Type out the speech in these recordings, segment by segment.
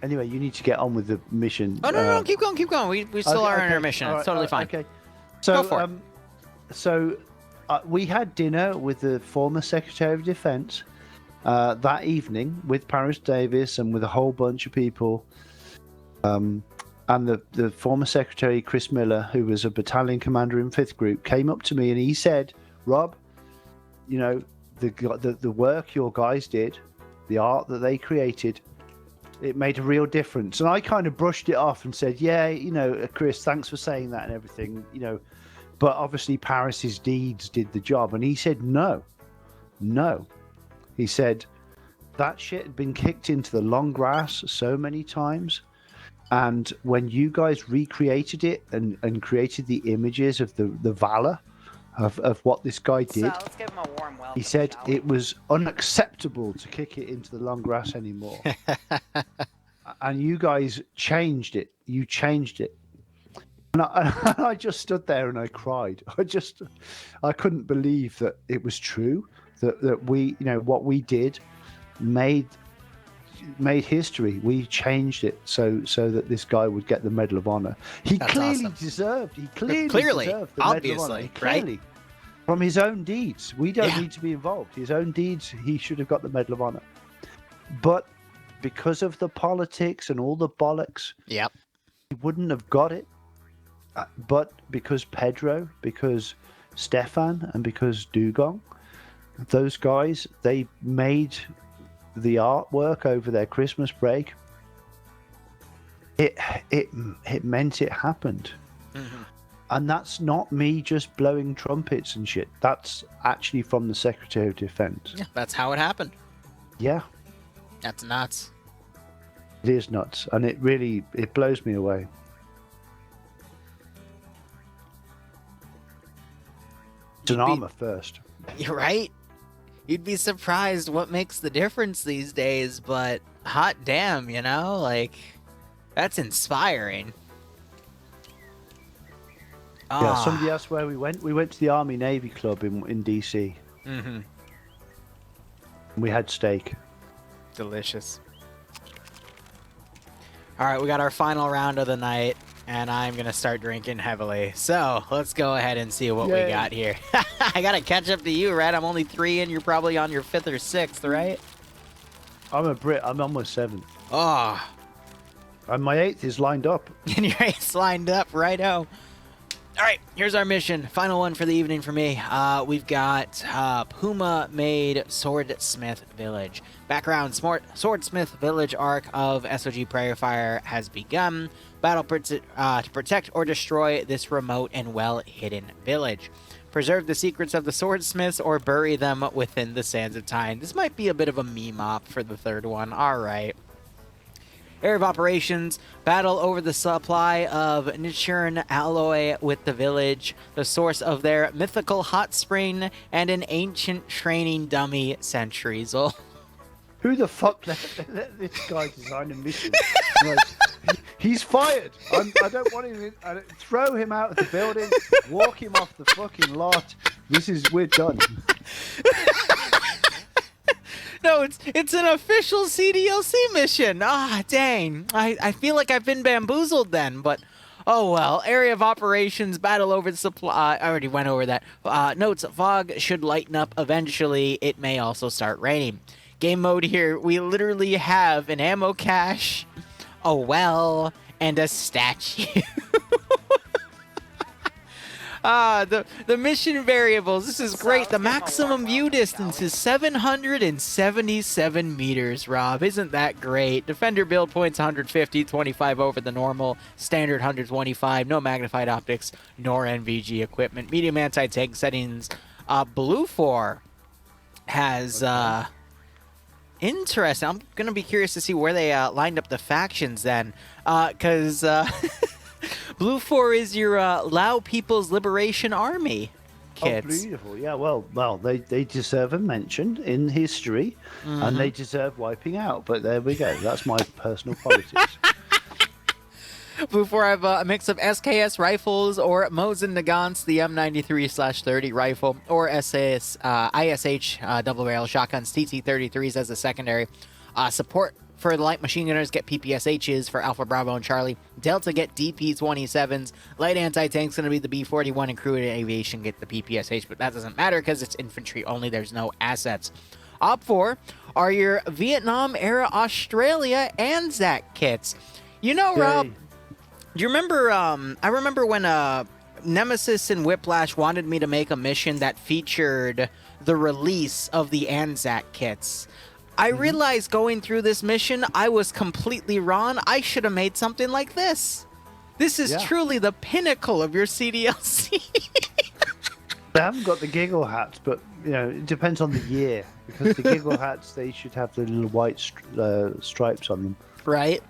Anyway, you need to get on with the mission. Oh, no, keep going. We still are on our mission. It's totally fine. Okay. Go for it. So we had dinner with the former Secretary of Defense that evening with Paris Davis and with a whole bunch of people. And the former Secretary, Chris Miller, who was a battalion commander in 5th Group, came up to me and he said, Rob, you know, the work your guys did, the art that they created, it made a real difference. And I kind of brushed it off and said, yeah, you know, Chris, thanks for saying that and everything, you know. But obviously Paris's deeds did the job. And he said, no. He said, that shit had been kicked into the long grass so many times. And when you guys recreated it and created the images of the valor of what this guy did, So let's give him a warm welcome. he said it was unacceptable to kick it into the long grass anymore. And you guys changed it. You changed it. And I just stood there and I cried. I couldn't believe that it was true, that we, you know, what we did made history. We changed it so that this guy would get the Medal of Honor. He clearly deserved the Medal of Honor. Clearly, from his own deeds. We don't need to be involved. His own deeds, he should have got the Medal of Honor. But because of the politics and all the bollocks, he wouldn't have got it. But because Pedro, because Stefan, and because Dugong, those guys, they made the artwork over their Christmas break. It meant it happened. Mm-hmm. And that's not me just blowing trumpets and shit. That's actually from the Secretary of Defense. Yeah, that's how it happened. Yeah. That's nuts. It is nuts. And it blows me away. It's an armor first. You're right. You'd be surprised what makes the difference these days, but hot damn, you know? Like, that's inspiring. Yeah, somebody asked where we went. We went to the Army Navy Club in DC. Mm-hmm. We had steak. Delicious. All right, we got our final round of the night, and I'm going to start drinking heavily. So let's go ahead and see what we got here. I got to catch up to you, Red. I'm only 3 in. You're probably on your 5th or 6th, right? I'm a Brit. I'm on my 7th. Oh. And my 8th is lined up. And your 8th's lined up, righto. All right, here's our mission. Final one for the evening for me. We've got Puma-made Swordsmith Village. Background, Swordsmith Village arc of SOG Prairie Fire has begun. Battle to protect or destroy this remote and well-hidden village. Preserve the secrets of the swordsmiths or bury them within the sands of time. This might be a bit of a meme-op for the 3rd one. All right. Area of operations, battle over the supply of Nichiren alloy with the village, the source of their mythical hot spring, and an ancient training dummy centuries old. Who the fuck let this guy design a mission? Like, he's fired. I don't want him. Throw him out of the building. Walk him off the fucking lot. We're done. No, it's an official CDLC mission. Ah, dang. I feel like I've been bamboozled then, but oh well. Area of operations, battle over the supply. I already went over that. Notes, fog should lighten up eventually. It may also start raining. Game mode here, we literally have an ammo cache, a well, and a statue. The mission variables. This is great. The maximum view distance is 777 meters, Rob. Isn't that great? Defender build points 150, 25 over the normal. Standard 125. No magnified optics, nor NVG equipment. Medium anti-tank settings. Blue 4 has... Interesting. I'm going to be curious to see where they lined up the factions then. Because... Blue 4 is your Lao People's Liberation Army kids. Oh, beautiful. Yeah, well, they deserve a mention in history, and they deserve wiping out. But there we go. That's my personal politics. Blue 4 have a mix of SKS rifles or Mosin Nagant's, the M93/30 rifle, or ISH double barrel shotguns, TT-33s as a secondary. Support for the light machine gunners get PPSHs for Alpha, Bravo, and Charlie. Delta get DP-27s. Light anti-tank's going to be the B-41, and crew aviation get the PPSH, but that doesn't matter because it's infantry only. There's no assets. Op 4 are your Vietnam-era Australia Anzac kits. You know, Rob, do you remember, I remember when Nemesis and Whiplash wanted me to make a mission that featured the release of the Anzac kits. I realized going through this mission, I was completely wrong. I should have made something like this. This is truly the pinnacle of your CDLC. They haven't got the giggle hats, but you know it depends on the year. Because the giggle hats, they should have the little white stripes on them. Right?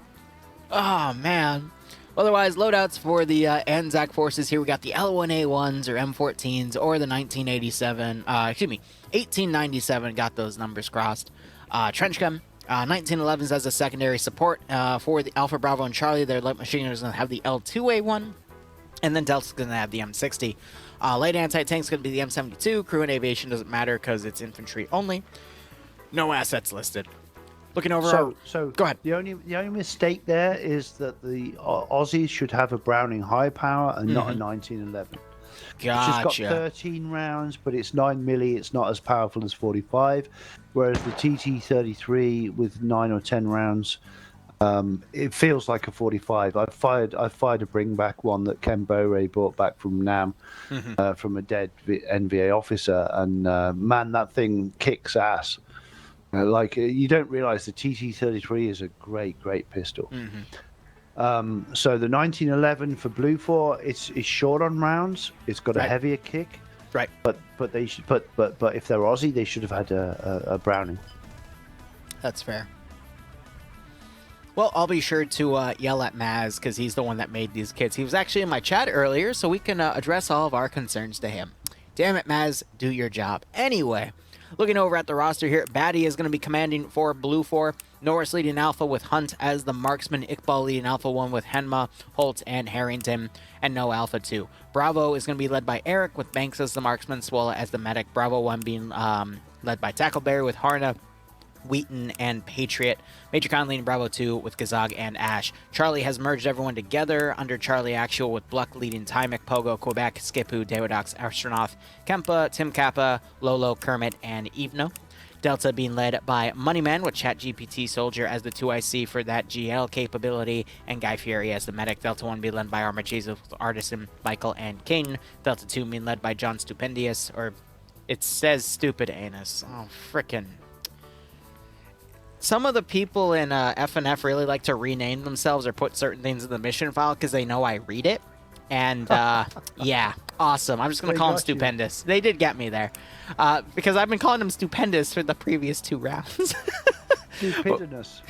Oh, man. Otherwise, loadouts for the Anzac forces here. We got the L1A1s or M14s or the 1897. Got those numbers crossed. Trench gun. 1911s as a secondary support for the Alpha, Bravo, and Charlie. Their light machine gunners going to have the L2A1. And then Delta's going to have the M60. Light anti-tank's going to be the M72. Crew and aviation doesn't matter because it's infantry only. No assets listed. Looking over go ahead. The only mistake there is that the Aussies should have a Browning high power and not a 1911. Gotcha. It's just got 13 rounds, but it's 9 milli. It's not as powerful as 45. Whereas the TT-33 with 9 or 10 rounds, it feels like a 45. I fired a bring back one that Ken Bowray brought back from Nam, from a dead NVA officer, and man, that thing kicks ass. You don't realize the TT-33 is a great pistol. So the 1911 for Blue 4, it's short on rounds. It's got a heavier kick. Right. But they should but if they're Aussie, they should have had a Browning. That's fair. Well, I'll be sure to yell at Maz because he's the one that made these kits. He was actually in my chat earlier, so we can address all of our concerns to him. Damn it, Maz, do your job. Anyway, looking over at the roster here, Batty is going to be commanding for Blue 4. Norris leading Alpha with Hunt as the marksman. Iqbal leading Alpha 1 with Henma, Holt, and Harrington. And no Alpha 2. Bravo is going to be led by Eric with Banks as the marksman. Swola as the medic. Bravo 1 being led by Tackleberry with Harna, Wheaton, and Patriot. Major Khan leading Bravo 2 with Gazag and Ash. Charlie has merged everyone together under Charlie Actual with Bluck leading Tymek, Pogo, Quebec, Skipu, Deodox, Astronaut, Kempa, Tim Kappa, Lolo, Kermit, and Evno. Delta being led by Moneyman with ChatGPT Soldier as the 2IC for that GL capability, and Guy Fieri as the medic. Delta 1 being led by Armored Jesus with Artisan, Michael, and King. Delta 2 being led by John Stupendius, or it says Stupid Anus. Oh, frickin'. Some of the people in FNF really like to rename themselves or put certain things in the mission file because they know I read it. And, yeah, awesome. I'm just going to call him Stupendous. They did get me there. Because I've been calling him Stupendous for the previous 2 rounds. Stupendous.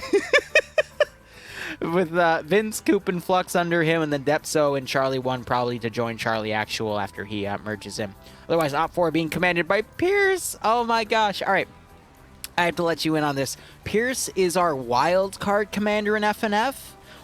With Vince, Coop, and Flux under him, and then Depso and Charlie 1 probably to join Charlie Actual after he merges him. Otherwise, Op 4 being commanded by Pierce. Oh, my gosh. All right. I have to let you in on this. Pierce is our wild card commander in FNF,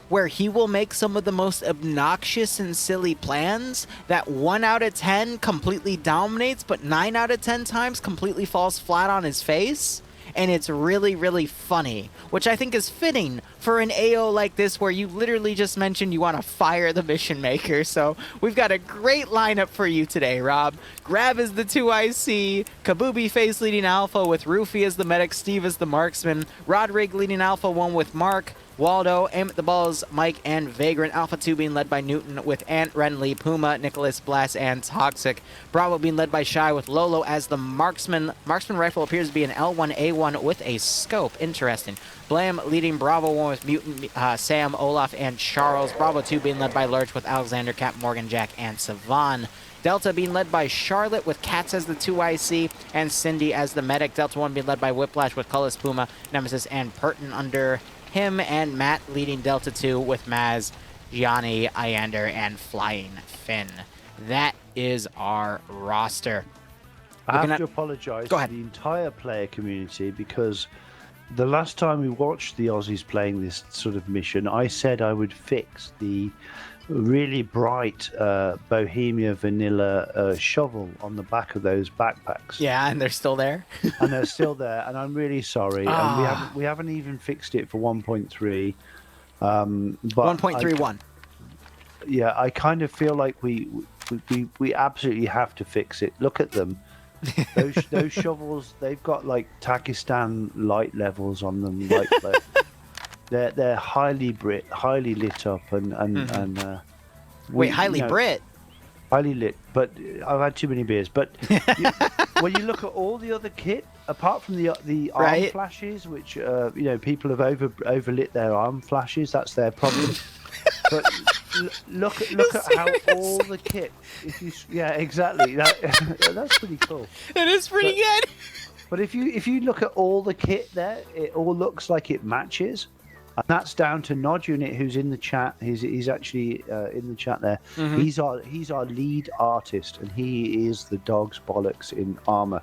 where he will make some of the most obnoxious and silly plans that 1 out of 10 completely dominates, but 9 out of 10 times completely falls flat on his face. And it's really, really funny, which I think is fitting for an AO like this where you literally just mentioned you want to fire the mission maker. So we've got a great lineup for you today, Rob. Grab is the 2IC, Kabubi Face leading Alpha with Rufy as the medic, Steve as the marksman, Rodrig leading Alpha 1 with Mark, Waldo, Aim at the Balls, Mike, and Vagrant. Alpha 2 being led by Newton with Ant, Renly, Puma, Nicholas, Blast, and Toxic. Bravo being led by Shy with Lolo as the marksman. Marksman rifle appears to be an L1A1 with a scope. Interesting. Blam leading Bravo 1 with Mutant, Sam, Olaf, and Charles. Bravo 2 being led by Lurch with Alexander, Cap, Morgan, Jack, and Savan. Delta being led by Charlotte with Katz as the 2IC and Cindy as the medic. Delta 1 being led by Whiplash with Cullis, Puma, Nemesis, and Purton under him, and Matt leading Delta 2 with Maz, Gianni, Iander, and Flying Finn. That is our roster. I have to apologize to the entire player community because the last time we watched the Aussies playing this sort of mission, I said I would fix the really bright Bohemia vanilla shovel on the back of those backpacks. Yeah, and they're still there. And they're still there, and I'm really sorry. And we haven't even fixed it for 1.3. But 1.31. Yeah, I kind of feel like we absolutely have to fix it. Look at them. Those shovels, they've got like Takistan light levels on them. Like they're highly lit up and Wait, highly Brit? Highly lit, but I've had too many beers. But when you look at all the other kit, apart from the arm flashes, which people have overlit their arm flashes, that's their problem. But look at how all the kit. Yeah, exactly. That's pretty cool. It is pretty good. But if you look at all the kit there, it all looks like it matches. And that's down to Nod Unit, who's in the chat. He's actually in the chat there. Mm-hmm. He's our lead artist, and he is the dog's bollocks in armor.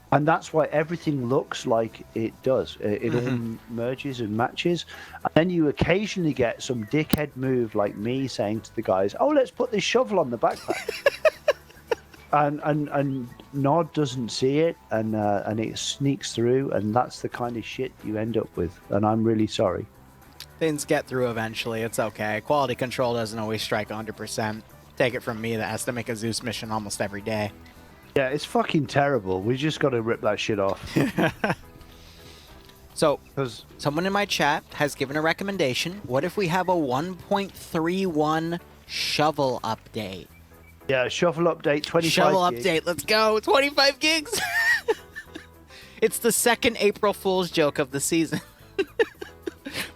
And that's why everything looks like it does. It all merges and matches. And then you occasionally get some dickhead move like me saying to the guys, "Oh, let's put this shovel on the backpack." and Nod doesn't see it, and it sneaks through, and that's the kind of shit you end up with. And I'm really sorry. Things get through eventually. It's okay. Quality control doesn't always strike 100%. Take it from me that has to make a Zeus mission almost every day. Yeah, it's fucking terrible. We just got to rip that shit off. So, someone in my chat has given a recommendation. What if we have a 1.31 shovel update? Yeah, shovel update, 25 Shovel gigs. update, let's go. 25 gigs. It's the second April Fool's joke of the season.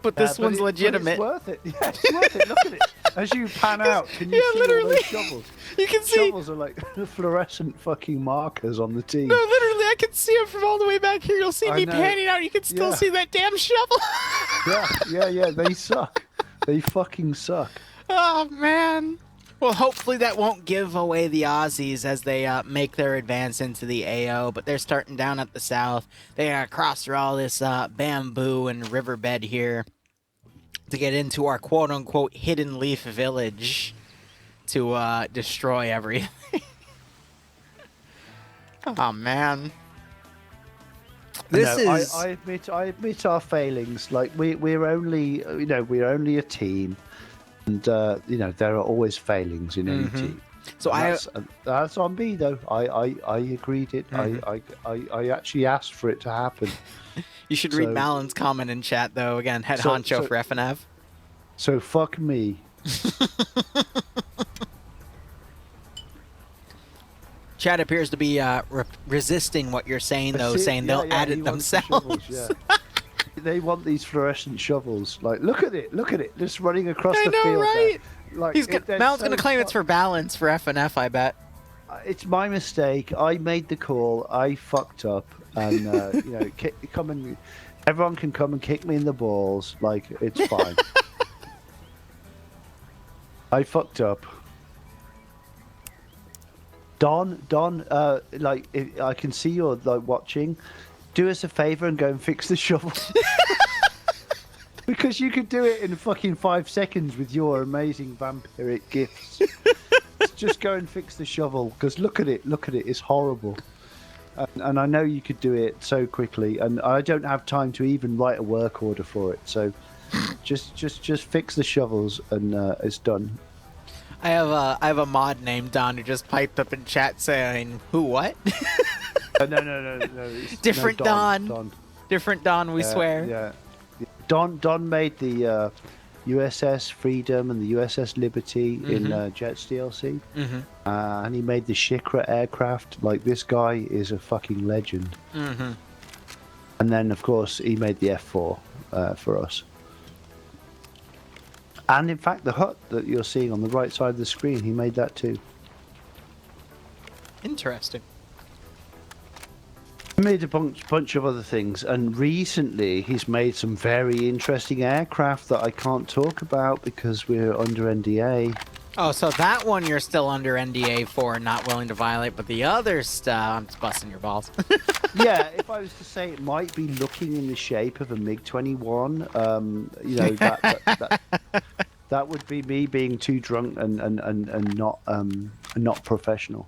But this one's legitimate. It's worth it. Yeah, it's worth it. Look at it. As you pan out, can you see all those shovels? You can see. Shovels are like fluorescent fucking markers on the team. No, literally, I can see it from all the way back here. You'll see me panning out. You can still see that damn shovel. Yeah. They suck. They fucking suck. Oh, man. Well, hopefully that won't give away the Aussies as they make their advance into the AO, but they're starting down at the south. They gotta cross through all this bamboo and riverbed here to get into our quote-unquote hidden leaf village to destroy everything. Oh, man. I admit our failings. Like we're only a team. And there are always failings in any team. So that's on me though. I agreed it. I actually asked for it to happen. You should read Malin's comment in chat though. Again, head honcho for FNF. So fuck me. Chat appears to be resisting what you're saying though, saying they'll add it themselves. They want these fluorescent shovels. Like, look at it, just running across the field. Right? Like, Mal's gonna claim it's for balance for FNF, I bet. It's my mistake. I made the call. I fucked up, and everyone can come and kick me in the balls. Like, it's fine. I fucked up. Don, if I can see you're watching. Do us a favor and go and fix the shovel. Because you could do it in fucking 5 seconds with your amazing vampiric gifts. Just go and fix the shovel, because look at it, it's horrible. And I know you could do it so quickly, and I don't have time to even write a work order for it. So just fix the shovels, and it's done. I have a mod named Don who just piped up in chat saying, "Who? What?" No. Different Don. Different Don, we swear. Yeah. Don made the USS Freedom and the USS Liberty in Jets DLC. And he made the Shikra aircraft. Like, this guy is a fucking legend. And then, of course, he made the F4 for us. And, in fact, the hut that you're seeing on the right side of the screen, he made that too. Interesting. He made a bunch of other things, and recently he's made some very interesting aircraft that I can't talk about because we're under NDA. Oh, so that one you're still under NDA for and not willing to violate, but the other stuff, I'm just busting your balls. Yeah, if I was to say, it might be looking in the shape of a MiG-21. That would be me being too drunk and not professional.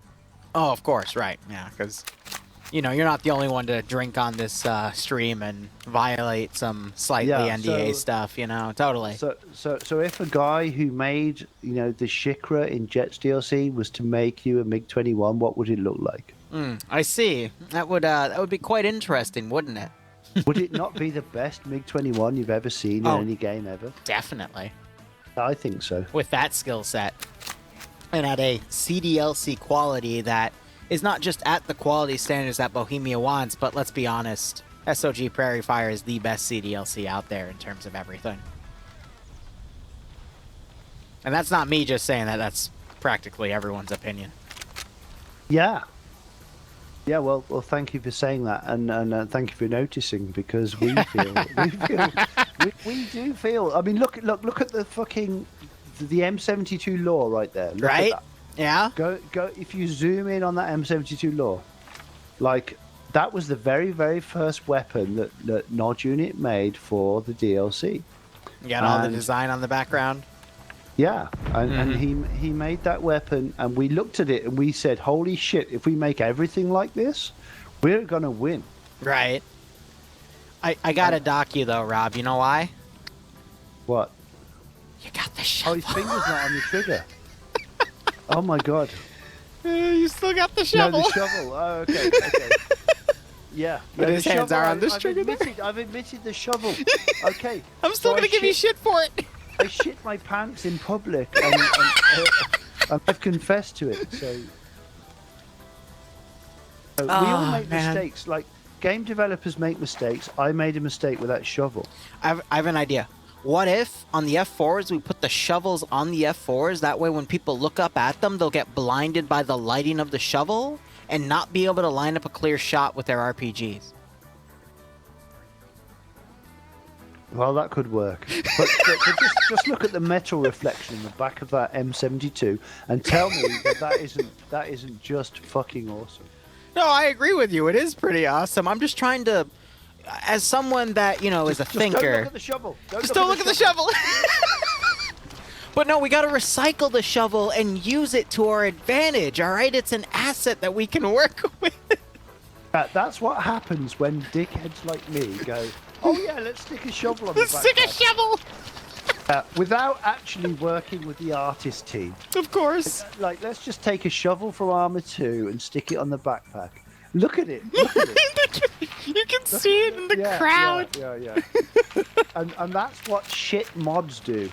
Oh, of course, right. Yeah, because, you're not the only one to drink on this stream and violate some slightly NDA stuff, totally. So if a guy who made, the Shikra in Jets DLC was to make you a MiG-21, what would it look like? I see. That would be quite interesting, wouldn't it? Would it not be the best MiG-21 you've ever seen in any game ever? Definitely. I think so. With that skill set. And at a CDLC quality that is not just at the quality standards that Bohemia wants, but let's be honest, SOG Prairie Fire is the best CDLC out there in terms of everything. And that's not me just saying that, that's practically everyone's opinion. Yeah. Yeah, well, thank you for saying that, and thank you for noticing, because we do feel. I mean, look at the fucking the M72 law right there. Look right? At that. Yeah. Go. If you zoom in on that M72 law, like that was the very, very first weapon that Nod Unit made for the DLC. You got all the design on the background. Yeah, and he made that weapon, and we looked at it and we said, "Holy shit! If we make everything like this, we're gonna win." Right. I gotta dock you though, Rob. You know why? What? You got the shovel. Oh, his finger's not on the trigger. Oh my god. You still got the shovel. No, the shovel. Oh, okay. Yeah. But his hands are on this trigger. I've admitted the shovel. Okay. I'm still gonna give you shit for it. I shit my pants in public, and I've confessed to it. So we all make mistakes. Like game developers make mistakes. I made a mistake with that shovel. I have an idea. What if on the F4s we put the shovels on the F4s? That way, when people look up at them, they'll get blinded by the lighting of the shovel and not be able to line up a clear shot with their RPGs. Well, that could work. But just look at the metal reflection in the back of that M72 and tell me that isn't just fucking awesome. No, I agree with you. It is pretty awesome. I'm just trying to, as someone that, is a thinker. Don't look at the shovel. Don't look at the shovel. But no, we got to recycle the shovel and use it to our advantage, all right? It's an asset that we can work with. That's what happens when dickheads like me go, oh yeah, let's stick a shovel on the backpack. Let's stick a shovel! Without actually working with the artist team. Of course. Like, let's just take a shovel from Armor 2 and stick it on the backpack. Look at it. Look at it. You can see it in the crowd. Yeah. and that's what shit mods do.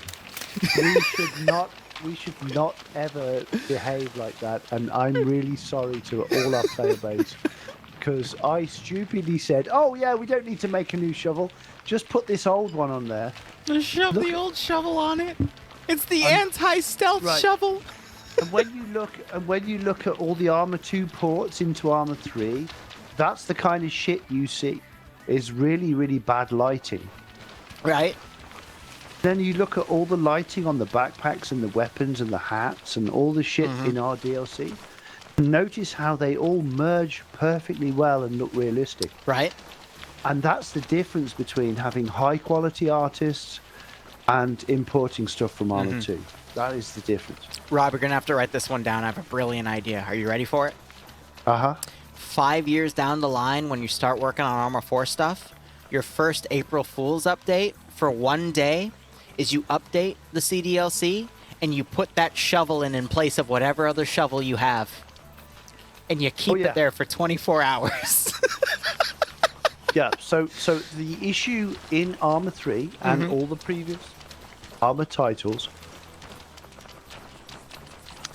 We should not ever behave like that. And I'm really sorry to all our player base. Because I stupidly said, oh yeah, we don't need to make a new shovel. Just put this old one on there. Just shove the old shovel on it. It's the anti-stealth shovel. And when you look at all the Armor 2 ports into Armor 3, that's the kind of shit you see. Is really, really bad lighting. Right. Then you look at all the lighting on the backpacks and the weapons and the hats and all the shit in our DLC. Notice how they all merge perfectly well and look realistic. Right. And that's the difference between having high quality artists and importing stuff from Armor 2. That is the difference. Rob, you're going to have to write this one down. I have a brilliant idea. Are you ready for it? 5 years down the line, when you start working on Armor 4 stuff, your first April Fool's update for one day is you update the CDLC and you put that shovel in place of whatever other shovel you have. And you keep it there for 24 hours. Yeah, so the issue in Armor 3 and all the previous Armor titles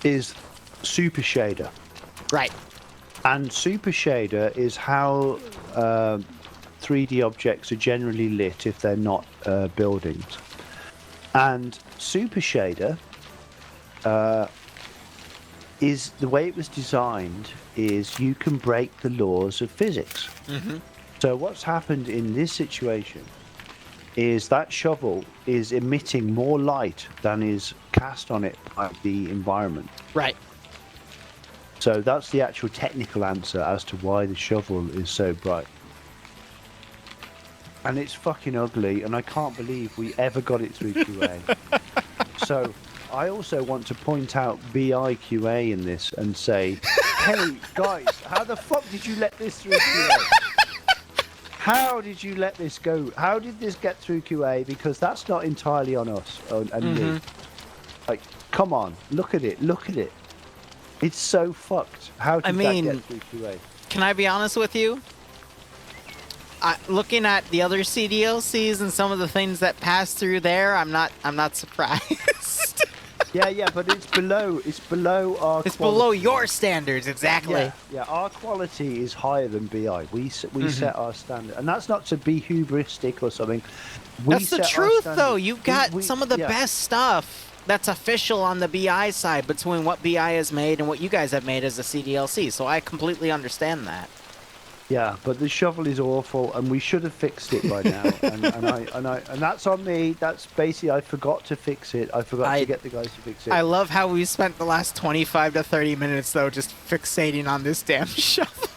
is Super Shader. Right. And Super Shader is how 3D objects are generally lit if they're not buildings. And Super Shader is the way it was designed is you can break the laws of physics. So what's happened in this situation is that shovel is emitting more light than is cast on it by the environment. Right. So that's the actual technical answer as to why the shovel is so bright. And it's fucking ugly, and I can't believe we ever got it through QA. So I also want to point out BIQA in this and say, hey, guys, how the fuck did you let this through QA? How did you let this go? How did this get through QA? Because that's not entirely on us and you. Like, come on, look at it, look at it. It's so fucked. How did that get through QA? Can I be honest with you? Looking at the other CDLCs and some of the things that pass through there, I'm not surprised. Yeah, but it's below our It's quality. below your standards, exactly. Yeah, our quality is higher than BI. We set our standard, and that's not to be hubristic or something. That's the truth, though. You've got some of the best stuff that's official on the BI side between what BI has made and what you guys have made as a CDLC. So I completely understand that. Yeah, but the shovel is awful, and we should have fixed it by now. and that's on me. That's basically I forgot to fix it. I forgot to get the guys to fix it. I love how we spent the last 25 to 30 minutes though just fixating on this damn shovel.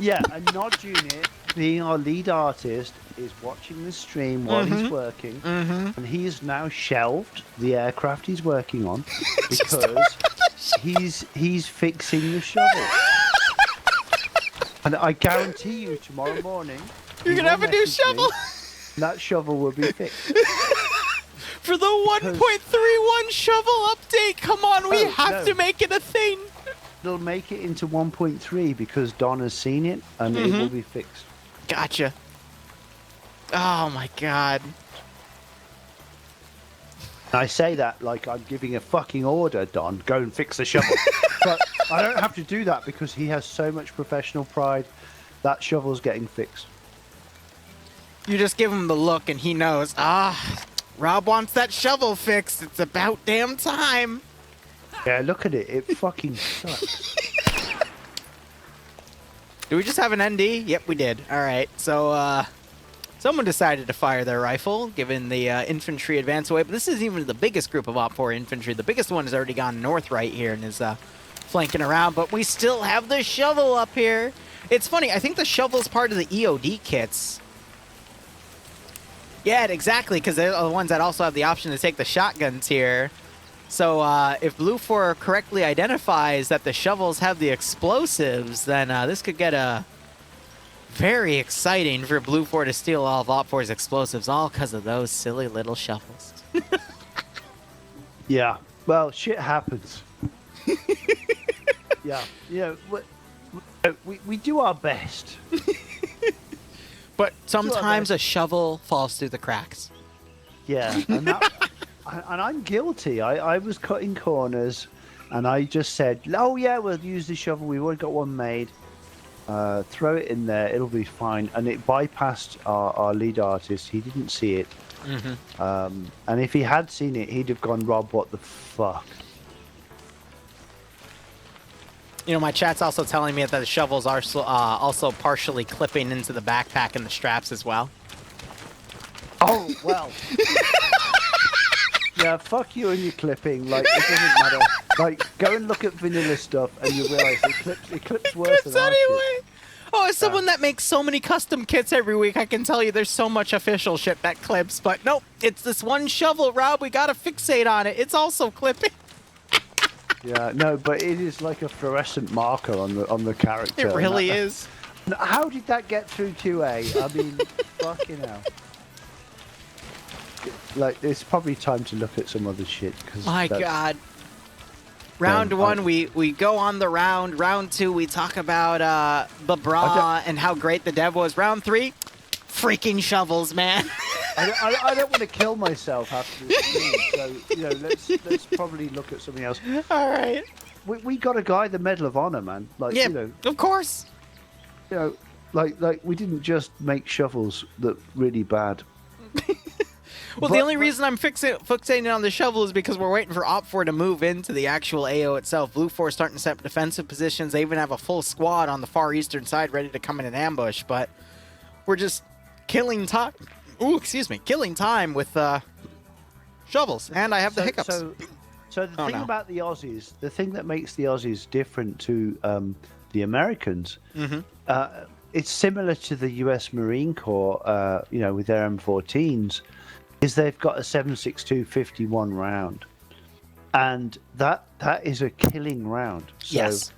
Yeah, and Nod Unit, being our lead artist, is watching the stream while he's working, and he has now shelved the aircraft he's working on because he's fixing the shovel. And I guarantee you, tomorrow morning, you're gonna have a new shovel. That shovel will be fixed. For the 1.31 shovel update, come on, we have to make it a thing. They'll make it into 1.3 because Don has seen it, and it will be fixed. Gotcha. Oh my god. I say that like I'm giving a fucking order, Don. Go and fix the shovel. But I don't have to do that because he has so much professional pride. That shovel's getting fixed. You just give him the look and he knows, Rob wants that shovel fixed. It's about damn time. Yeah, look at it. It fucking sucks. Do we just have an ND? Yep, we did. All right. So, someone decided to fire their rifle, given the infantry advance away. But this isn't even the biggest group of Op 4 infantry. The biggest one has already gone north right here and is flanking around. But we still have the shovel up here. It's funny. I think the shovel's part of the EOD kits. Yeah, exactly, because they're the ones that also have the option to take the shotguns here. So if Blue 4 correctly identifies that the shovels have the explosives, then this could get very exciting for Blue 4 to steal all of Op 4's explosives, all because of those silly little shovels. Yeah, well, shit happens. Yeah, we do our best. But sometimes a shovel falls through the cracks. Yeah, and I'm guilty. I was cutting corners, and I just said, "Oh yeah, we'll use the shovel. We've already got one made. Throw it in there. It'll be fine." And it bypassed our lead artist. He didn't see it. And if he had seen it, he'd have gone, "Rob, what the fuck?" You know, my chat's also telling me that the shovels are also partially clipping into the backpack and the straps as well. Oh, well. Yeah, fuck you and your clipping. Like, it doesn't matter. Like, go and look at vanilla stuff and you'll realize it clips worse than our shit. Oh, as someone that makes so many custom kits every week, I can tell you there's so much official shit that clips. But nope, it's this one shovel, Rob. We gotta fixate on it. It's also clipping. Yeah, no, but it is like a fluorescent marker on the character. It really is. How did that get through QA? I mean, fucking hell. Like, it's probably time to look at some other shit. My God. Round one, we go on the round. Round two, we talk about the bra and how great the dev was. Round three, freaking shovels, man. I don't want to kill myself after this stream, so let's probably look at something else. All right. We got a guy the Medal of Honor, man. Like, yeah, of course. Like we didn't just make shovels that really bad. Well, the only reason I'm fixating on the shovel is because we're waiting for Op 4 to move into the actual AO itself. Blue 4 starting to set up defensive positions. They even have a full squad on the far eastern side ready to come in and ambush, but we're just killing time. Ooh, excuse me, killing time with shovels, and I have the hiccups. So the thing about the Aussies, the thing that makes the Aussies different to the Americans, it's similar to the U.S. Marine Corps, with their M14s, is they've got a 7.62 51 round. and that is a killing round. So, Yes.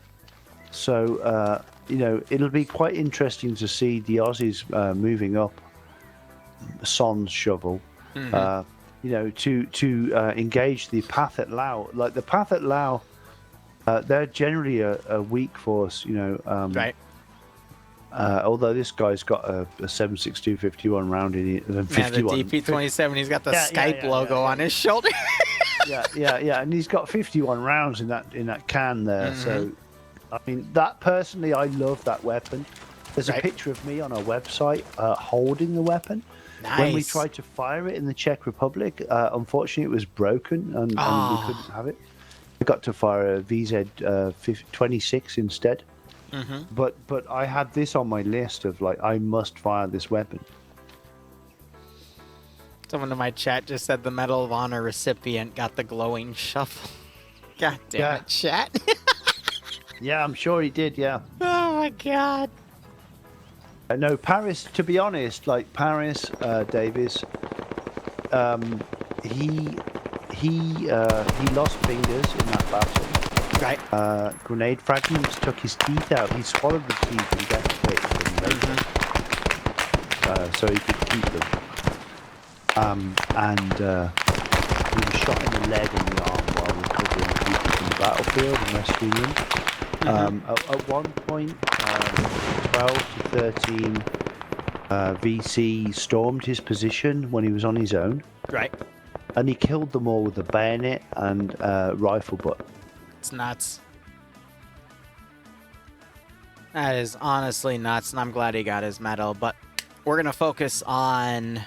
So it'll be quite interesting to see the Aussies moving up Son's shovel. To engage the path at Lao. Like the path at Lao, they're generally a weak force. Right. Although this guy's got a 7.62 51 round in it, Yeah, 51. the DP27. He's got the Yeah, Skype logo on his shoulder. yeah, and he's got 51 rounds in that can there. So, I mean, that personally, I love that weapon. There's a picture of me on our website holding the weapon. Nice. When we tried to fire it in the Czech Republic, unfortunately, it was broken and we couldn't have it. We got to fire a VZ-26 instead. But I had this on my list of like, I must fire this weapon. Someone in my chat just said the Medal of Honor recipient got the glowing shovel. God damn it, chat. Yeah, I'm sure he did, yeah. Oh my god. No, Paris, to be honest, like Paris Davis, he lost fingers in that battle. Right. Grenade fragments took his teeth out. He swallowed the teeth and defecated them later, so he could keep them. And he was shot in the leg and the arm while recovering people from the battlefield and rescuing them. At one point, 12 to 13 VC stormed his position when he was on his own. Right. And he killed them all with a bayonet and rifle butt. It's nuts. That is honestly nuts, and I'm glad he got his medal. But we're going to focus on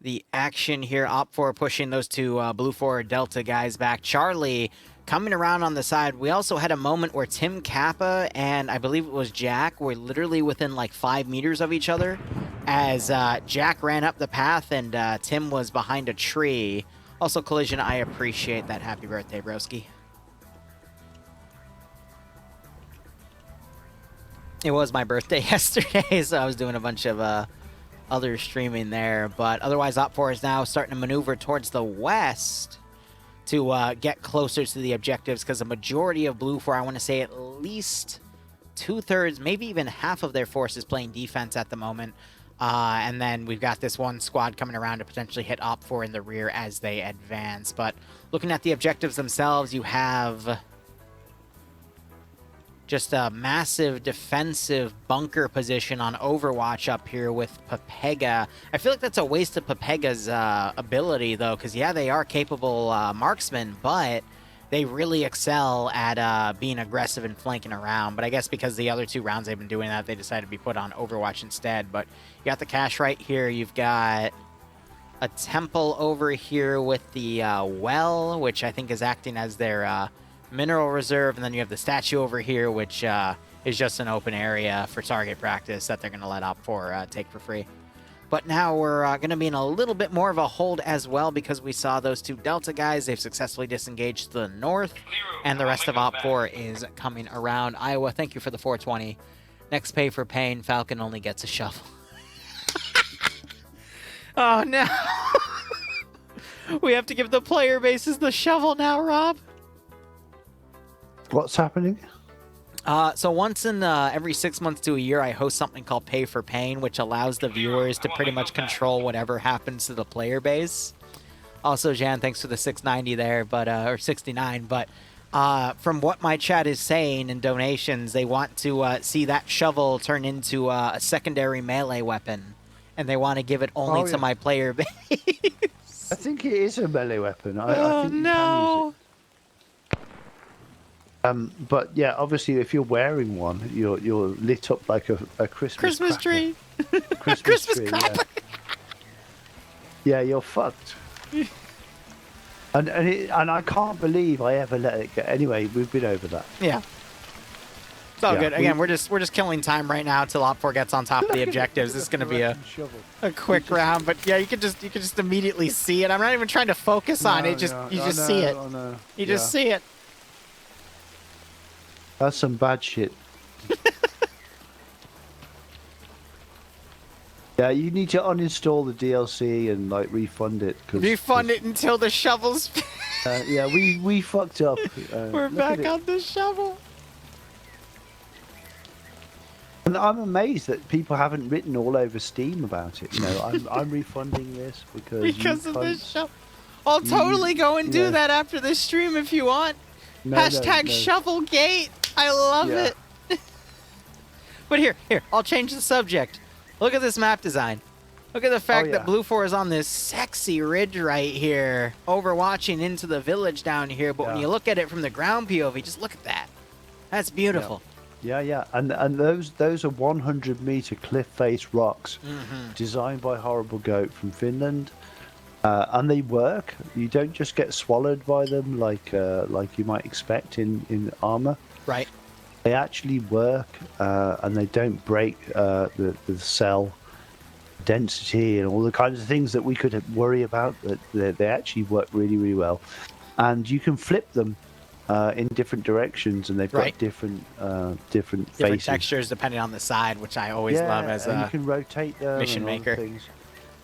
the action here. Op4 pushing those two Blue 4 Delta guys back. Charlie coming around on the side. We also had a moment where Tim Kappa and I believe it was Jack were literally within like 5 meters of each other as Jack ran up the path and Tim was behind a tree. Also, Collision, I appreciate that. Happy birthday, broski. It was my birthday yesterday, so I was doing a bunch of other streaming there. But otherwise, Op4 is now starting to maneuver towards the west to get closer to the objectives, because the majority of Blue 4, I want to say at least 2/3, maybe even half of their force is playing defense at the moment. And then we've got this one squad coming around to potentially hit Op4 in the rear as they advance. But looking at the objectives themselves, you have just a massive defensive bunker position on Overwatch up here with Pepega. I feel like that's a waste of Pepega's ability, though, because, yeah, they are capable marksmen, but they really excel at being aggressive and flanking around. But I guess because the other 2 rounds they've been doing that, they decided to be put on Overwatch instead. But you got the cache right here. You've got a temple over here with the well, which I think is acting as their mineral reserve, and then you have the statue over here, which is just an open area for target practice that they're going to let Op4 take for free. But now we're going to be in a little bit more of a hold as well, because we saw those 2 Delta guys. They've successfully disengaged to the north, and the rest of Op4 is coming around. Iowa, thank you for the 420. Next pay for pain, Falcon only gets a shovel. Oh, no. We have to give the player bases the shovel now, Rob. What's happening? So once in every 6 months to a year, I host something called Pay for Pain, which allows the viewers to pretty much control whatever happens to the player base. Also, Jan, thanks for the 690 there, but or 69. But from what my chat is saying in donations, they want to see that shovel turn into a secondary melee weapon, and they want to give it only to my player base. I think it is a melee weapon. I think you no! can use it. But yeah, obviously, if you're wearing one, you're lit up like a Christmas tree. Christmas tree, crapper. Yeah, you're fucked. And I can't believe I ever let it get. Anyway, we've been over that. Yeah. It's all good. Again, we're just killing time right now till Op4 gets on top of the objectives. This is going to be a quick round, but yeah, you can just immediately see it. I'm not even trying to focus on it. You just see it. You just see it. That's some bad shit. Yeah, you need to uninstall the DLC and like refund it. Refund it until the shovels. Yeah, we fucked up. We're Look back at it. on the shovel. And I'm amazed that people haven't written all over Steam about it. You know, I'm refunding this because Because you of this cunts- shovel. I'll totally go and do yeah. that after this stream if you want. Hashtag no. Shovelgate. I love Yeah. it. But here, I'll change the subject. Look at this map design. Look at the fact that yeah. Blue 4 is on this sexy ridge right here, overwatching into the village down here. But when Yeah. you look at it from the ground POV, just look at that. That's beautiful. Yeah, and those are 100-meter cliff face rocks, designed by Horrible Goat from Finland, and they work. You don't just get swallowed by them like you might expect in armor. Right. They actually work, and they don't break the cell density and all the kinds of things that we could worry about. They actually work really, really well, and you can flip them in different directions, and they've got Right. different Different faces. textures depending on the side, which I always love as and you a can rotate them mission and all maker. things.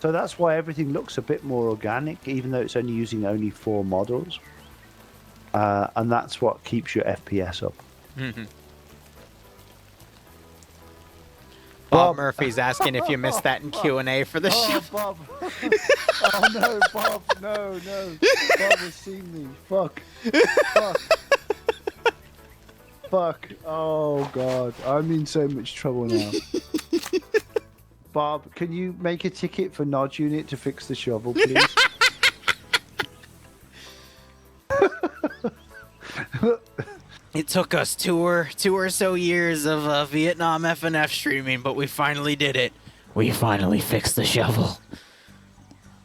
So that's why everything looks a bit more organic, even though it's using only 4 models, and that's what keeps your FPS up. Bob Murphy's asking if you missed that in Q&A for the show. Bob! Oh no, Bob! No! Bob has seen me. Fuck! Fuck! Oh god, I'm in so much trouble now. Bob, can you make a ticket for Nod Unit to fix the shovel, please? It took us two or so years of Vietnam FNF streaming, but we finally did it. We finally fixed the shovel.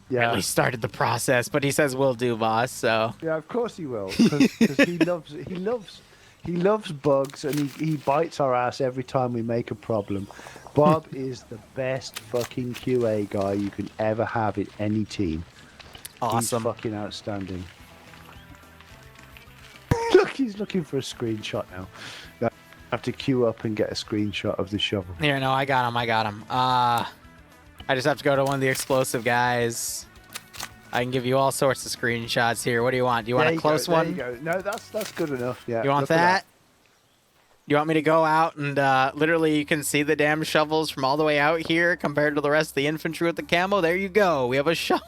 Yeah. At least started the process, but he says we'll do, boss. So Yeah, of course he will, because he loves bugs, and he bites our ass every time we make a problem. Bob is the best fucking QA guy you can ever have in any team. awesome. He's fucking outstanding. Look, he's looking for a screenshot now. I have to queue up and get a screenshot of the shovel. Here, no, I got him. I just have to go to one of the explosive guys. I can give you all sorts of screenshots here. What do you want? Do you want There a you close go, there one? you go. No, that's good enough. Yeah. You want look at that? You want me to go out and literally you can see the damn shovels from all the way out here compared to the rest of the infantry with the camo? There you go. We have a shovel.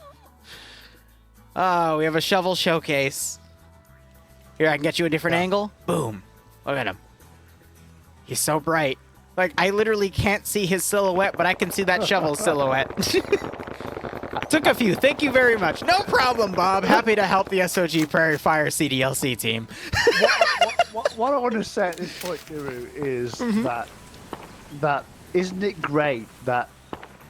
Oh, we have a shovel showcase. Here, I can get you a different angle. Boom. Look at him. He's so bright. Like, I literally can't see his silhouette, but I can see that shovel silhouette. Took a few. Thank you very much. No problem, Bob. Happy to help the SOG Prairie Fire CDLC team. What I want to say at this point, Liru, is that isn't it great that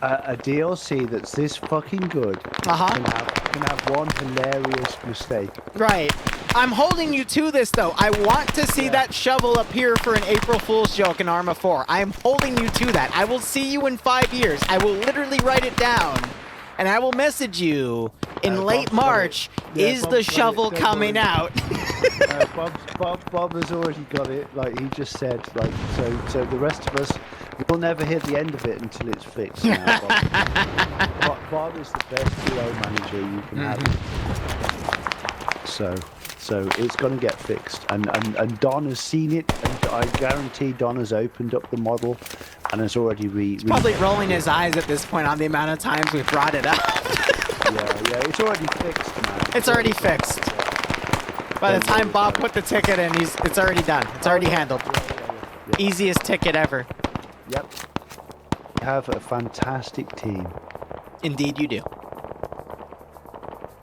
a DLC that's this fucking good can have one hilarious mistake. Right. I'm holding you to this, though. I want to see that shovel appear for an April Fool's joke in Arma 4. I am holding you to that. I will see you in 5 years. I will literally write it down, and I will message you in late Bob's got March. it. Yeah, Is Bob's the got it. shovel Don't coming worry. out? Bob has already got it. Like he just said. Like so the rest of us will never hear the end of it until it's fixed. Now, Bob is the best QA manager you can have. So it's going to get fixed, and Don has seen it, and I guarantee Don has opened up the model and has already Probably rolling his eyes at this point on the amount of times we brought it up. yeah, it's already fixed, man. It's already fixed. By the time Bob put the ticket in, it's already done. It's already handled. Yeah. Easiest ticket ever. Yep. You have a fantastic team. Indeed you do.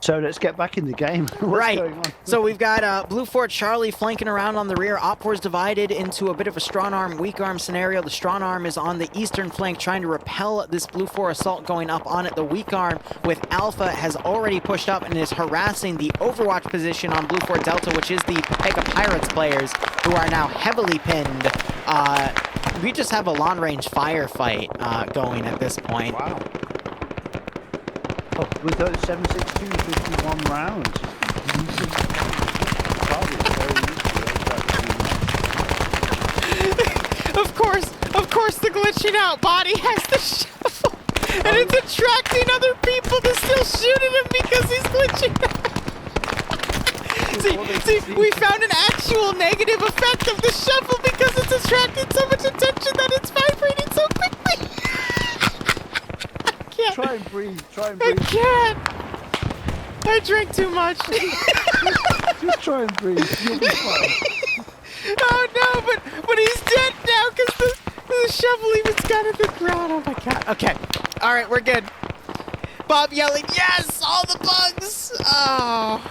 So let's get back in the game. What's Right. going on? So we've got Blue Fort Charlie flanking around on the rear. Op 4's divided into a bit of a strong arm, weak arm scenario. The strong arm is on the eastern flank trying to repel this Blue 4 assault going up on it. The weak arm with Alpha has already pushed up and is harassing the Overwatch position on Blue Fort Delta, which is the Pega Pirates players who are now heavily pinned. We just have a long-range firefight going at this point. Wow. Oh, with those 7.62 51 rounds. Of course, the glitching out body has the shovel, and it's attracting other people to still shoot at him because he's glitching out. See, we found an actual negative effect of the shovel because it's attracted so much attention that it's vibrating so quickly. I can't. Try and breathe. Try and I breathe. can't. I drank too much. Just try and breathe. You'll be fine. Oh no, but he's dead now because the shovel even got at the ground. Oh my god. Okay. All right, we're good. Bob yelling, yes, all the bugs. Oh.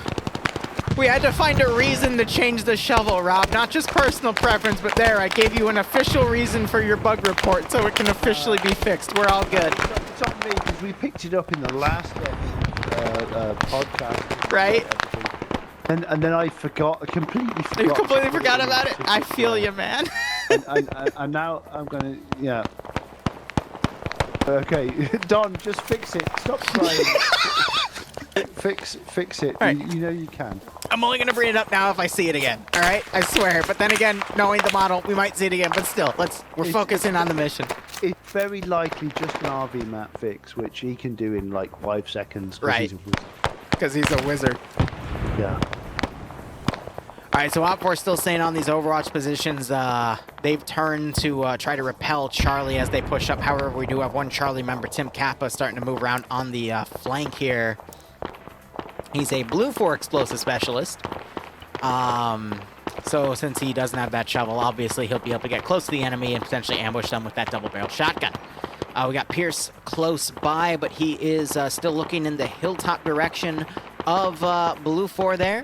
We had to find a reason to change the shovel, Rob. Not just personal preference, but there, I gave you an official reason for your bug report so it can officially be fixed. We're all good. It's on me because we picked it up in the last podcast. Right? And then I forgot, I completely forgot. You completely forgot about it? I feel you, man. and now I'm going to, yeah. Okay, Don, just fix it. Stop crying. Fix it. Right. You know you can. I'm only going to bring it up now if I see it again. All right? I swear. But then again, knowing the model, we might see it again. But still, we're focusing on the mission. It's very likely just an RV map fix, which he can do in like 5 seconds. Right. Because he's a wizard. Yeah. All right, so Op4 still staying on these Overwatch positions. They've turned to try to repel Charlie as they push up. However, we do have one Charlie member, Tim Kappa, starting to move around on the flank here. He's a Blue 4 explosive specialist. So since he doesn't have that shovel, obviously he'll be able to get close to the enemy and potentially ambush them with that double-barrel shotgun. We got Pierce close by, but he is still looking in the hilltop direction of Blue 4 there.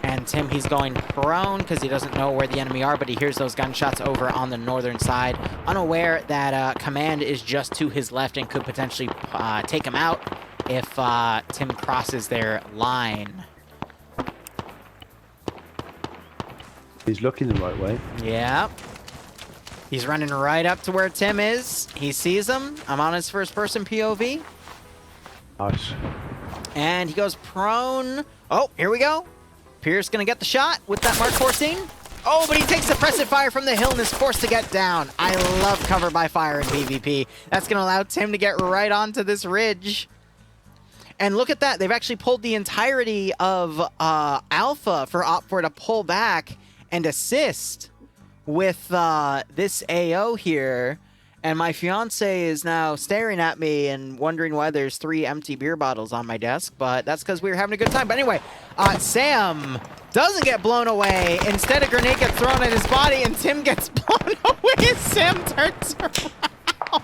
And Tim, he's going prone because he doesn't know where the enemy are, but he hears those gunshots over on the northern side, unaware that Command is just to his left and could potentially take him out if Tim crosses their line. He's looking the right way. Yeah. He's running right up to where Tim is. He sees him. I'm on his first-person POV. Nice. And he goes prone. Oh, here we go. Pierce gonna get the shot with that Mark 14. Oh, but he takes suppressive fire from the hill and is forced to get down. I love cover by fire in PvP. That's gonna allow Tim to get right onto this ridge. And look at that. They've actually pulled the entirety of Alpha for Op4 to pull back and assist with this AO here. And my fiance is now staring at me and wondering why there's 3 empty beer bottles on my desk, but that's because we were having a good time. But anyway, Sam doesn't get blown away. Instead, a grenade gets thrown at his body, and Tim gets blown away as Sam turns around.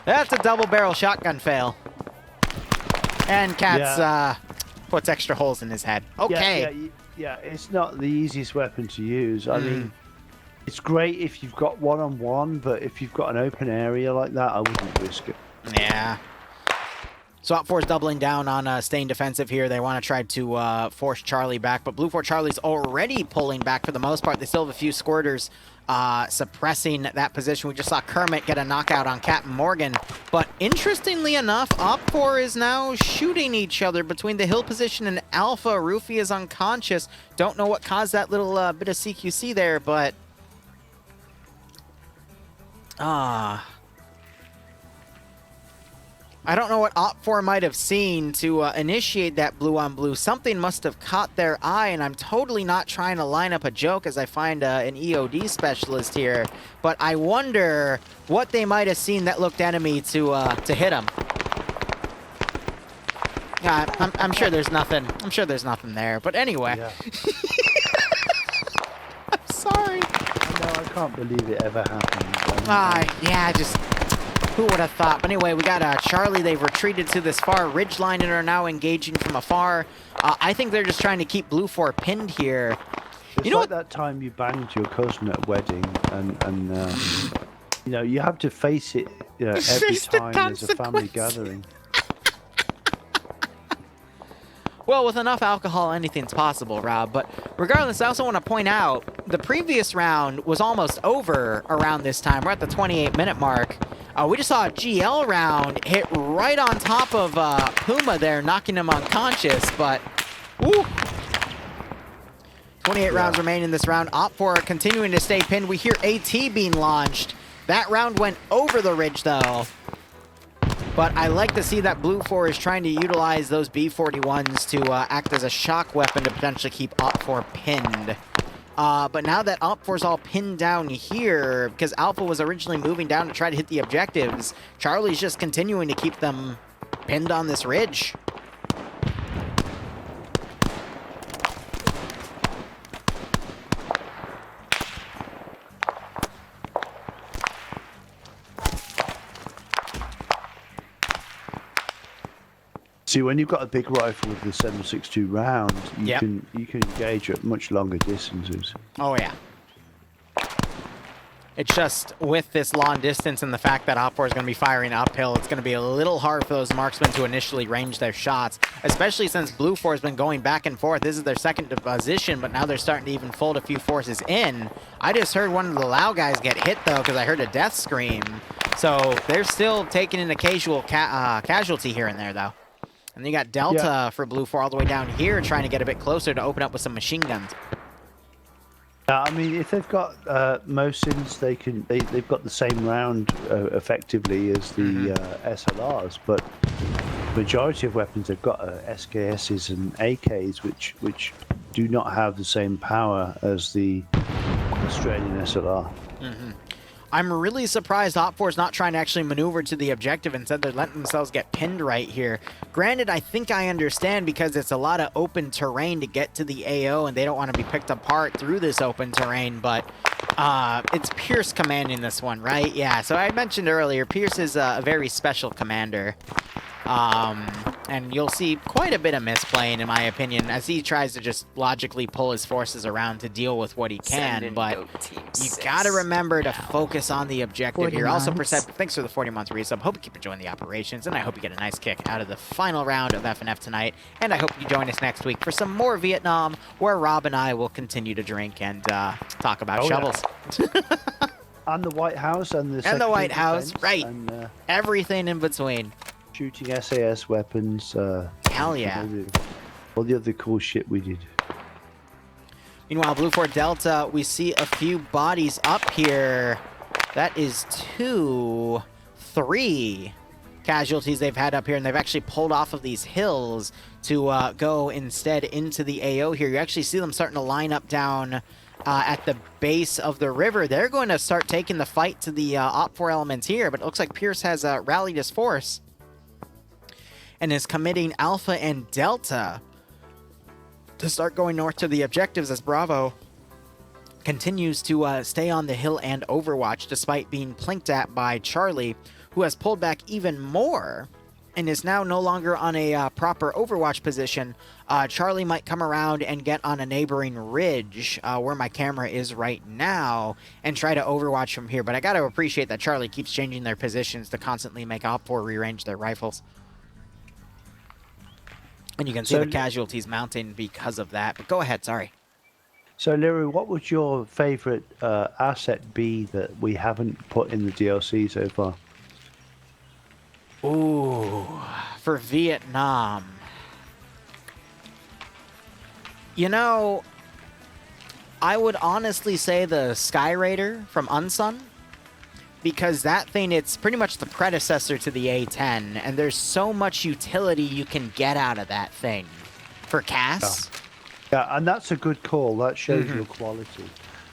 That's a double-barrel shotgun fail. And Katz puts extra holes in his head. Okay. Yeah, it's not the easiest weapon to use. I mean, it's great if you've got one-on-one, but if you've got an open area like that, I wouldn't risk it. Yeah. So Op4 is doubling down on staying defensive here. They want to try to force Charlie back, but Blue 4 Charlie's already pulling back for the most part. They still have a few squirters suppressing that position. We just saw Kermit get a knockout on Captain Morgan, but interestingly enough, Op4 is now shooting each other between the hill position and Alpha. Roofy is unconscious. Don't know what caused that little bit of CQC there, but I don't know what Op4 might have seen to initiate that blue on blue. Something must have caught their eye, and I'm totally not trying to line up a joke as I find an EOD specialist here, but I wonder what they might have seen that looked enemy to hit them. Yeah, I'm sure there's nothing. I'm sure there's nothing there, but anyway. Yeah. I'm sorry. No, I can't believe it ever happened. Yeah, just who would have thought? But anyway, we got Charlie. They've retreated to this far ridge line and are now engaging from afar. I think they're just trying to keep Blue 4 pinned here. It's you know like what? that time you banged your cousin at a wedding, and you know, you have to face it, you know, every Face the time there's a family consequences. gathering. Well, with enough alcohol, anything's possible, Rob. But regardless, I also want to point out the previous round was almost over around this time. We're at the 28-minute mark. We just saw a GL round hit right on top of Puma there, knocking him unconscious. But, woo! 28 rounds remain in this round. Op4 continuing to stay pinned. We hear AT being launched. That round went over the ridge, though. But I like to see that Blue 4 is trying to utilize those B-41s to act as a shock weapon to potentially keep Op4 pinned. But now that Op4's all pinned down here, because Alpha was originally moving down to try to hit the objectives, Charlie's just continuing to keep them pinned on this ridge. See, when you've got a big rifle with the 7.62 round, you can engage at much longer distances. Oh yeah. It's just with this long distance and the fact that Op4 is going to be firing uphill, it's going to be a little hard for those marksmen to initially range their shots, especially since Blue 4 has been going back and forth. This is their second position, but now they're starting to even fold a few forces in. I just heard one of the Lao guys get hit, though, because I heard a death scream. So they're still taking an occasional casualty here and there, though. And then you got Delta for Blue 4 all the way down here trying to get a bit closer to open up with some machine guns. I mean, if they've got Mosins, they've got the same round effectively as the SLRs, but the majority of weapons they've got are SKSs and AKs, which do not have the same power as the Australian SLR. I'm really surprised Op4 is not trying to actually maneuver to the objective. Instead, they're letting themselves get pinned right here. Granted, I think I understand because it's a lot of open terrain to get to the AO, and they don't want to be picked apart through this open terrain, but it's Pierce commanding this one, right? Yeah, so I mentioned earlier, Pierce is a very special commander. And you'll see quite a bit of misplaying, in my opinion, as he tries to just logically pull his forces around to deal with what he can, but you gotta remember to focus on the objective here. Also, Percept, thanks for the 40-month resub. Hope you keep enjoying the operations, and I hope you get a nice kick out of the final round of FNF tonight, and I hope you join us next week for some more Vietnam, where Rob and I will continue to drink and talk about shovels. And the White House and the And the White House, right. And, everything in between. Shooting SAS weapons. Hell yeah. All the other cool shit we did. Meanwhile, Blue 4 Delta, we see a few bodies up here. That is 3 casualties they've had up here, and they've actually pulled off of these hills to go instead into the AO here. You actually see them starting to line up down at the base of the river. They're going to start taking the fight to the Op4 elements here, but it looks like Pierce has rallied his force and is committing Alpha and Delta to start going north to the objectives as Bravo continues to stay on the hill and overwatch despite being plinked at by Charlie, who has pulled back even more and is now no longer on a proper overwatch position. Charlie might come around and get on a neighboring ridge where my camera is right now and try to overwatch from here, but I gotta appreciate that Charlie keeps changing their positions to constantly make Op4 rearrange their rifles. And you can see the casualties mounting because of that. But go ahead, sorry. So, Liru, what would your favorite asset be that we haven't put in the DLC so far? Ooh, for Vietnam. You know, I would honestly say the Sky Raider from Unsung. Because that thing, it's pretty much the predecessor to the A10, and there's so much utility you can get out of that thing for CAS. Yeah, and that's a good call. That shows your quality.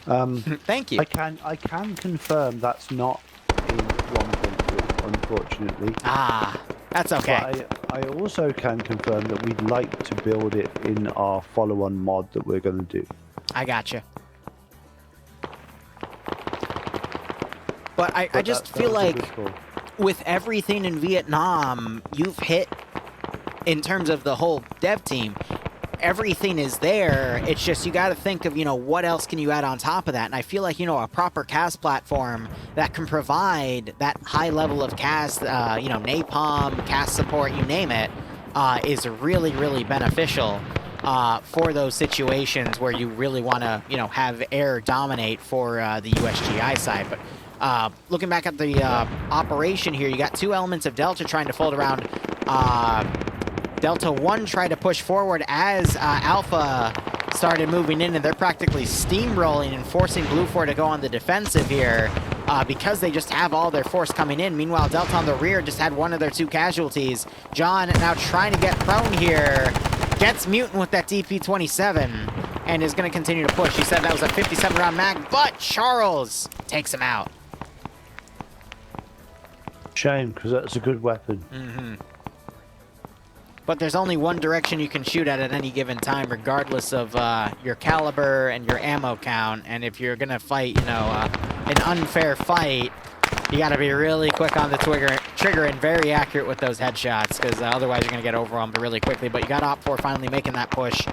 Thank you. I can confirm that's not in 1.3, unfortunately. Ah, that's okay. But I also can confirm that we'd like to build it in our follow-on mod that we're going to do. I gotcha. But I just feel like with everything in Vietnam, you've hit, in terms of the whole dev team, everything is there. It's just you got to think of, what else can you add on top of that? And I feel like, a proper CAS platform that can provide that high level of CAS, napalm, CAS support, you name it, is really, really beneficial for those situations where you really want to, have air dominate for the USGI side. But looking back at the operation here, you got 2 elements of Delta trying to fold around. Delta 1 tried to push forward as Alpha started moving in, and they're practically steamrolling and forcing Blue 4 to go on the defensive here. because they just have all their force coming in. Meanwhile, Delta on the rear just had one of their 2 casualties. John now trying to get prone here. Gets Mutant with that DP-27 and is going to continue to push. He said that was a 57-round mag, but Charles takes him out. Shame, because that's a good weapon. Mm-hmm. But there's only one direction you can shoot at any given time, regardless of your caliber and your ammo count. And if you're going to fight, an unfair fight, you got to be really quick on the trigger and very accurate with those headshots, because otherwise you're going to get overwhelmed really quickly. But you got Op4 finally making that push.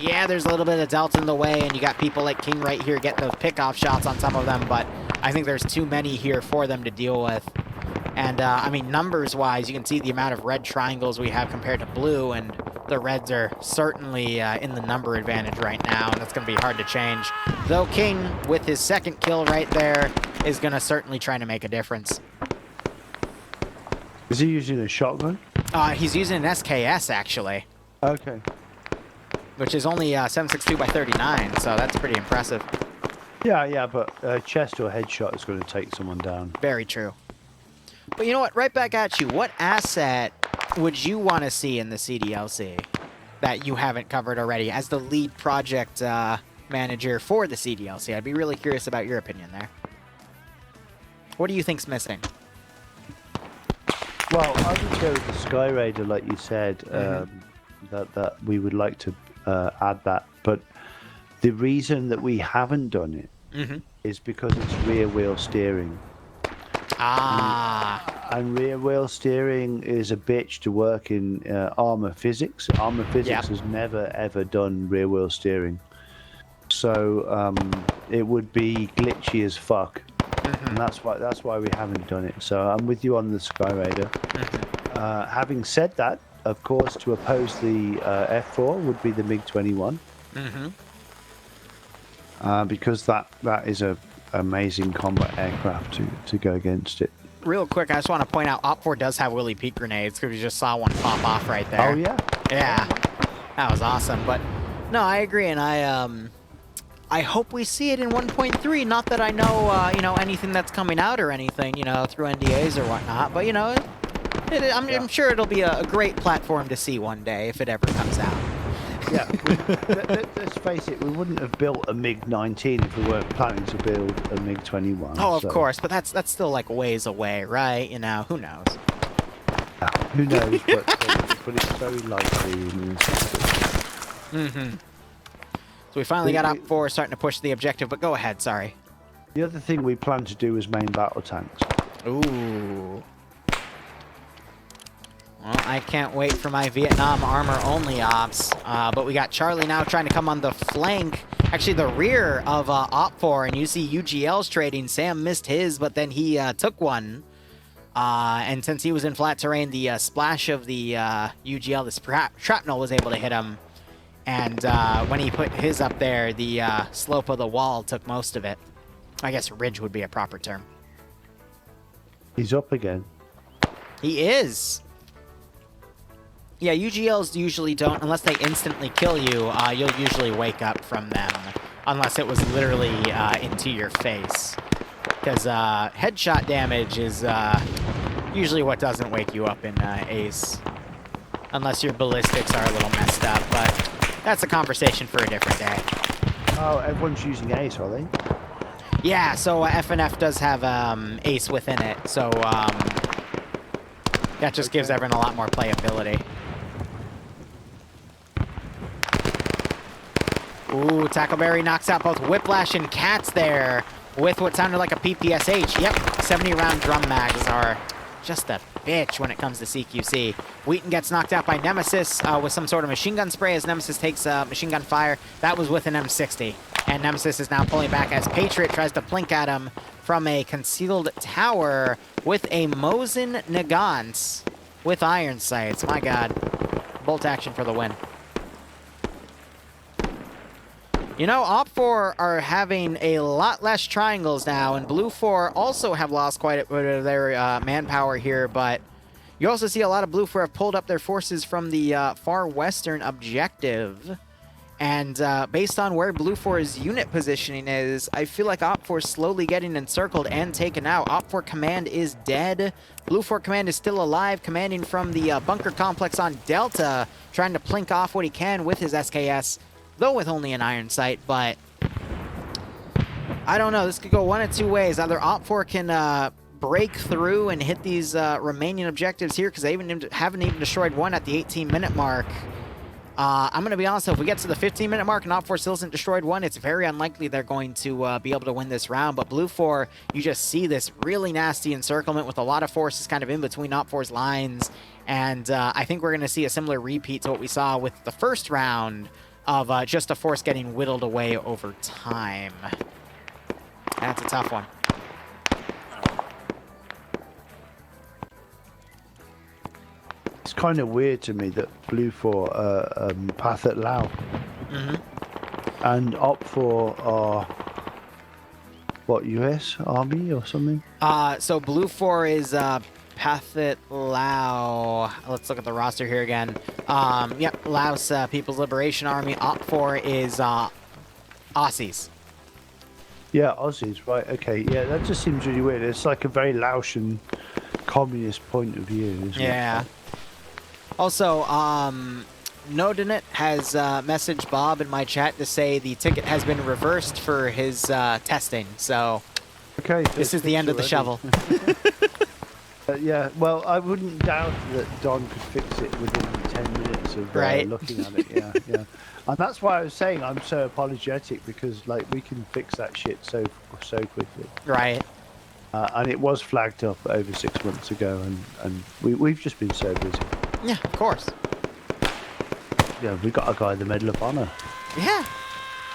Yeah, there's a little bit of Delta in the way, and you got people like King right here getting those pick-off shots on some of them, but I think there's too many here for them to deal with. And, I mean, numbers-wise, you can see the amount of red triangles we have compared to blue, and the reds are certainly in the number advantage right now, and that's going to be hard to change. Though King, with his 2nd kill right there, is going to certainly try to make a difference. Is he using a shotgun? He's using an SKS, actually. Okay. Which is only 7.62 by 39, so that's pretty impressive. Yeah, but chest or headshot is going to take someone down. Very true. But you know what? Right back at you. What asset would you want to see in the CDLC that you haven't covered already as the lead project manager for the CDLC? I'd be really curious about your opinion there. What do you think's missing? Well, I would go with the Sky Raider, like you said, that we would like to add that. But the reason that we haven't done it is because it's rear wheel steering. And rear wheel steering is a bitch to work in Armor Physics. Armor Physics has never ever done rear wheel steering, so it would be glitchy as fuck, and that's why we haven't done it. So I'm with you on the Sky Raider. Having said that, of course, to oppose the F4 would be the MiG-21, because that is a amazing combat aircraft to go against it. Real quick, I just want to point out Op4 does have Willy Peak grenades, because we just saw one pop off right there. Oh yeah? Yeah. That was awesome. But no, I agree, and I hope we see it in 1.3. Not that I know anything that's coming out or anything, through NDAs or whatnot, but I'm sure it'll be a great platform to see one day if it ever comes out. Yeah, let's face it, we wouldn't have built a MiG-19 if we weren't planning to build a MiG-21. Oh, of course, but that's still like ways away, right? Who knows? Yeah, who knows, but it's very likely. So we finally got Op4 starting to push the objective, but go ahead, sorry. The other thing we plan to do is main battle tanks. Ooh. Well, I can't wait for my Vietnam armor-only ops, but we got Charlie now trying to come on the flank, actually the rear of Op4, and you see UGL's trading. Sam missed his, but then he took one, and since he was in flat terrain, the splash of the UGL, the shrapnel, was able to hit him, and when he put his up there, the slope of the wall took most of it. I guess ridge would be a proper term. He's up again. He is. Yeah, UGLs usually don't, unless they instantly kill you, you'll usually wake up from them, unless it was literally into your face. Because headshot damage is usually what doesn't wake you up in Ace, unless your ballistics are a little messed up, but that's a conversation for a different day. Oh, everyone's using Ace, are they? Yeah, so FNF does have Ace within it, so that just gives everyone a lot more playability. Ooh, Tackleberry knocks out both Whiplash and Cats there with what sounded like a PPSH. Yep, 70-round drum mags are just a bitch when it comes to CQC. Wheaton gets knocked out by Nemesis with some sort of machine gun spray as Nemesis takes machine gun fire. That was with an M60. And Nemesis is now pulling back as Patriot tries to blink at him from a concealed tower with a Mosin Nagant with iron sights. My God. Bolt action for the win. Op4 are having a lot less triangles now, and Blue 4 also have lost quite a bit of their manpower here, but you also see a lot of Blue 4 have pulled up their forces from the far western objective, And based on where Blue 4's unit positioning is, I feel like Op 4 is slowly getting encircled and taken out. Op 4 command is dead. Blue 4 command is still alive, commanding from the bunker complex on Delta, trying to plink off what he can with his SKS, though with only an iron sight. But I don't know. This could go one of two ways. Either Op 4 can break through and hit these remaining objectives here, because they haven't even destroyed one at the 18-minute mark. I'm going to be honest, if we get to the 15-minute mark and Op 4 still hasn't destroyed one, it's very unlikely they're going to be able to win this round. But Blue 4, you just see this really nasty encirclement with a lot of forces kind of in between Op 4's lines. And I think we're going to see a similar repeat to what we saw with the first round of just a force getting whittled away over time. That's a tough one. It's kind of weird to me that Blue 4 path at Lao and Op 4 are what, US Army or something? So Blue 4 is path at Lao. Let's look at the roster here again. Yep, Laos People's Liberation Army. Op 4 is Aussies. Yeah, Aussies, right? Okay, yeah, that just seems really weird. It's like a very Laotian communist point of view, isn't it? Yeah. Also, Nodinit has messaged Bob in my chat to say the ticket has been reversed for his testing. So, okay, so this is the end of the shovel. Yeah, well, I wouldn't doubt that Don could fix it within 10 minutes of looking at it. Yeah, yeah. And that's why I was saying I'm so apologetic, because like we can fix that shit so quickly. Right. And it was flagged up over 6 months ago, and we've just been so busy. Yeah, of course. Yeah, we got a guy the Medal of Honor. Yeah.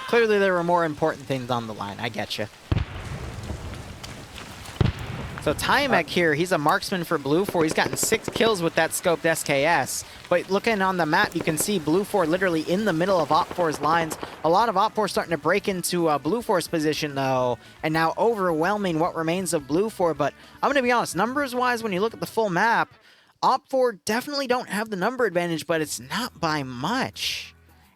Clearly there were more important things on the line. I get you. So Timek here, he's a marksman for Blue 4. He's gotten 6 kills with that scoped SKS. But looking on the map, you can see Blue 4 literally in the middle of Op 4's lines. A lot of Op 4 starting to break into Blue 4's position, though, and now overwhelming what remains of Blue 4. But I'm going to be honest, numbers-wise, when you look at the full map, Op 4 definitely don't have the number advantage, but it's not by much.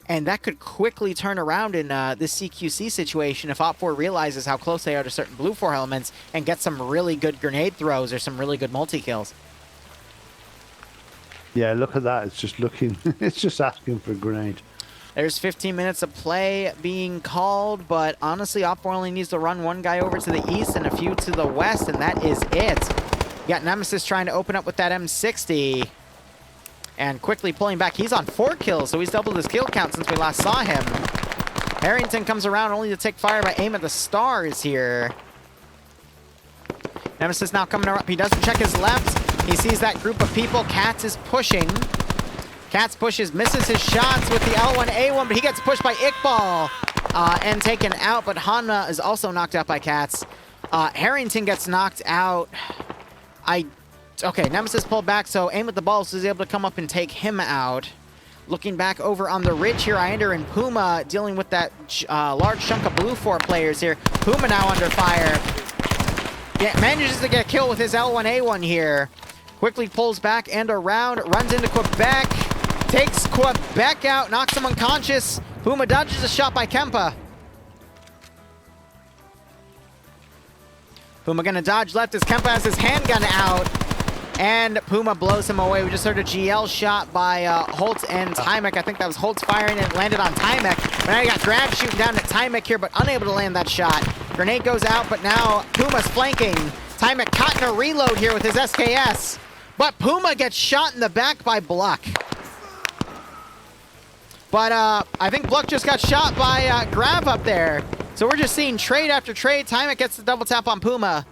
And that could quickly turn around in this CQC situation if Op 4 realizes how close they are to certain Blue 4 elements and get some really good grenade throws or some really good multi-kills. Yeah, look at that. It's just looking, it's just asking for a grenade. There's 15 minutes of play being called, but honestly, Op 4 only needs to run one guy over to the east and a few to the west, and that is it. You got Nemesis trying to open up with that M60. And quickly pulling back. He's on 4 kills, so he's doubled his kill count since we last saw him. Harrington comes around only to take fire by aim at the stars here. Nemesis now coming up. He doesn't check his left. He sees that group of people. Katz is pushing. Katz pushes, misses his shots with the L1A1, but he gets pushed by EggBeast and taken out. But Hanna is also knocked out by Katz. Harrington gets knocked out. Okay, Nemesis pulled back, so aim at the ball, so he's able to come up and take him out. Looking back over on the ridge here, Inder and Puma dealing with that large chunk of Blue 4 players here. Puma now under fire. Yeah, manages to get a kill with his L1A1 here. Quickly pulls back and around, runs into Quebec, takes Quebec out, knocks him unconscious. Puma dodges a shot by Kempa. Puma gonna dodge left as Kempa has his handgun out. And Puma blows him away. We just heard a GL shot by Holt and Timek. I think that was Holt's firing and it landed on Timek. But now you got Grab shooting down at Timek here, but unable to land that shot. Grenade goes out, but now Puma's flanking. Timek caught in a reload here with his SKS. But Puma gets shot in the back by Bluck. But I think Bluck just got shot by Grav up there. So we're just seeing trade after trade. Timek gets the double tap on Puma.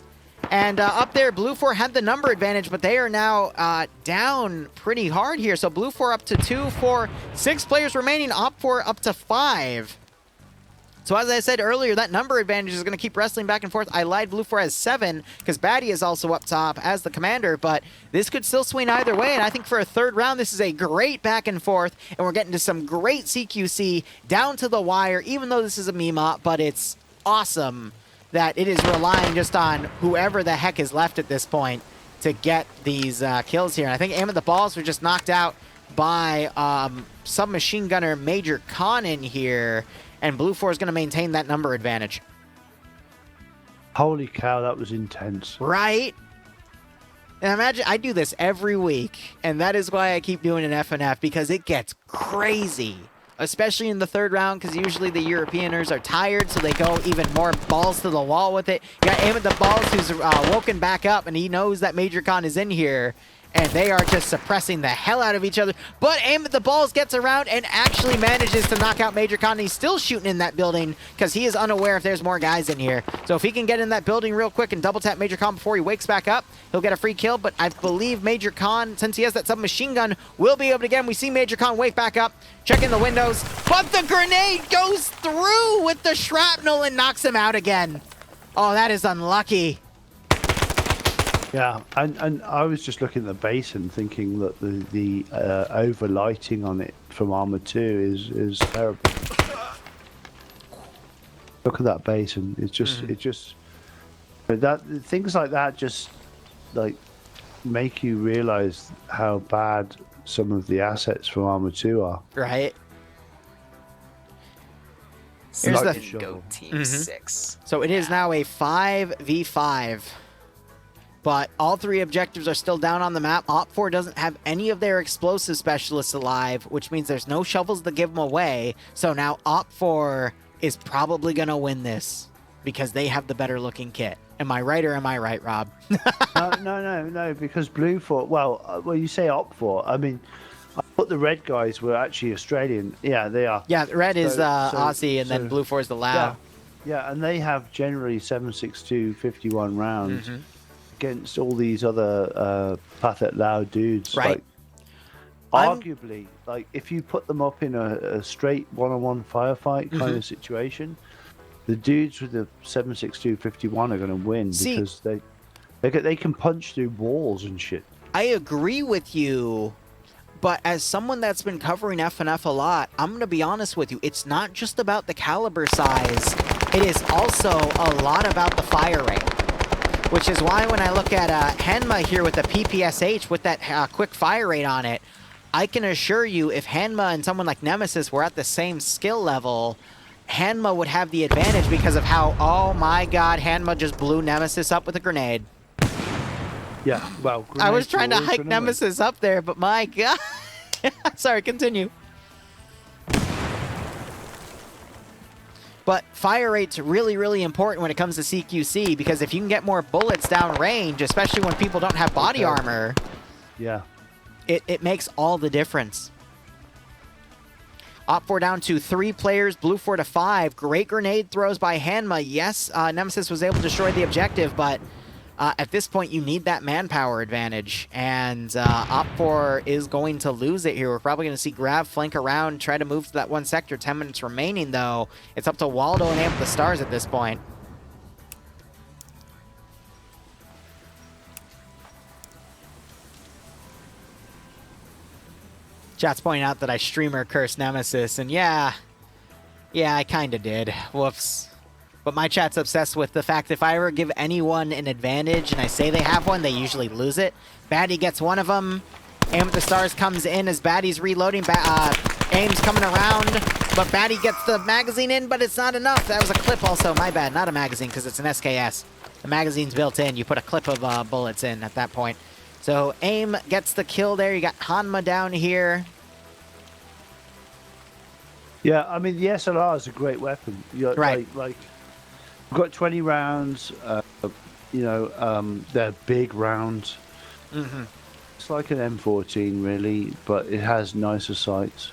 And up there, Blue 4 had the number advantage, but they are now down pretty hard here. So Blue 4 up to 2, 4, 6 players remaining. Op 4 up to 5. So as I said earlier, that number advantage is going to keep wrestling back and forth. I lied, Blue 4 has 7, because Batty is also up top as the commander, but this could still swing either way, and I think for a third round, this is a great back and forth, and we're getting to some great CQC down to the wire, even though this is a Mima, but it's awesome that it is relying just on whoever the heck is left at this point to get these kills here. And I think aim at the balls were just knocked out by submachine gunner Major Khan in here, and Blue 4 is going to maintain that number advantage. Holy cow, that was intense. Right? And imagine, I do this every week, and that is why I keep doing an FNF, because it gets crazy. Especially in the third round, because usually the Europeaners are tired, so they go even more balls to the wall with it. You got Aim at the Balls, who's woken back up, and he knows that Major Khan is in here, and they are just suppressing the hell out of each other. But Aim at the Balls gets around and actually manages to knock out Major Khan. He's still shooting in that building because he is unaware if there's more guys in here. So if he can get in that building real quick and double tap Major Khan before he wakes back up, he'll get a free kill. But I believe Major Khan, since he has that submachine gun, will be able to get him. We see Major Khan wake back up, checking the windows, but the grenade goes through with the shrapnel and knocks him out again. Oh, that is unlucky. Yeah, and I was just looking at the basin, thinking that the overlighting on it from Armor 2 is terrible. Look at that basin. It's just that things like that just like make you realize how bad some of the assets from Armor 2 are. Right. So Here's the the go team 6. So it is now a 5v5. But all three objectives are still down on the map. Op4 doesn't have any of their explosive specialists alive, which means there's no shovels to give them away. So now Op4 is probably going to win this because they have the better looking kit. Am I right or am I right, Rob? No, because Blue 4, well, you say Op4. I mean, I thought the red guys were actually Australian. Yeah, they are. Yeah, red is Aussie, and then Blue 4 is the Lao. Yeah, and they have generally 7.62 51 rounds. Against all these other Pathet Lao dudes. Right. Like, arguably, like if you put them up in a straight one-on-one firefight kind of situation, the dudes with the 7.62 51 are going to win because they can punch through walls and shit. I agree with you, but as someone that's been covering FNF a lot, I'm going to be honest with you. It's not just about the caliber size. It is also a lot about the fire rate. Which is why when I look at Hanma here with the PPSH with that quick fire rate on it, I can assure you if Hanma and someone like Nemesis were at the same skill level, Hanma would have the advantage because of how, oh my god, Hanma just blew Nemesis up with a grenade. Yeah, well, I was trying to hike Nemesis up there, but my god. Sorry, continue. But fire rate's really, really important when it comes to CQC, because if you can get more bullets down range, especially when people don't have body armor, it makes all the difference. Op4 down to 3 players, Blue 4 to 5. Great grenade throws by Hanma. Yes, Nemesis was able to destroy the objective, but at this point, you need that manpower advantage, and Op4 is going to lose it here. We're probably going to see Grav flank around, try to move to that one sector. 10 minutes remaining, though. It's up to Waldo and Amp the Stars at this point. Chat's pointing out that I streamer cursed Nemesis, and yeah, I kind of did. Whoops. But my chat's obsessed with the fact if I ever give anyone an advantage and I say they have one, they usually lose it. Baddie gets one of them. Aim at the Stars comes in as Baddie's reloading. Aim's coming around, but Baddie gets the magazine in, but it's not enough. That was a clip also. My bad, not a magazine because it's an SKS. The magazine's built in. You put a clip of bullets in at that point. So Aim gets the kill there. You got Hanma down here. Yeah, I mean, the SLR is a great weapon. Right. Like we've got 20 rounds, they're big rounds. It's like an M14 really, but it has nicer sights.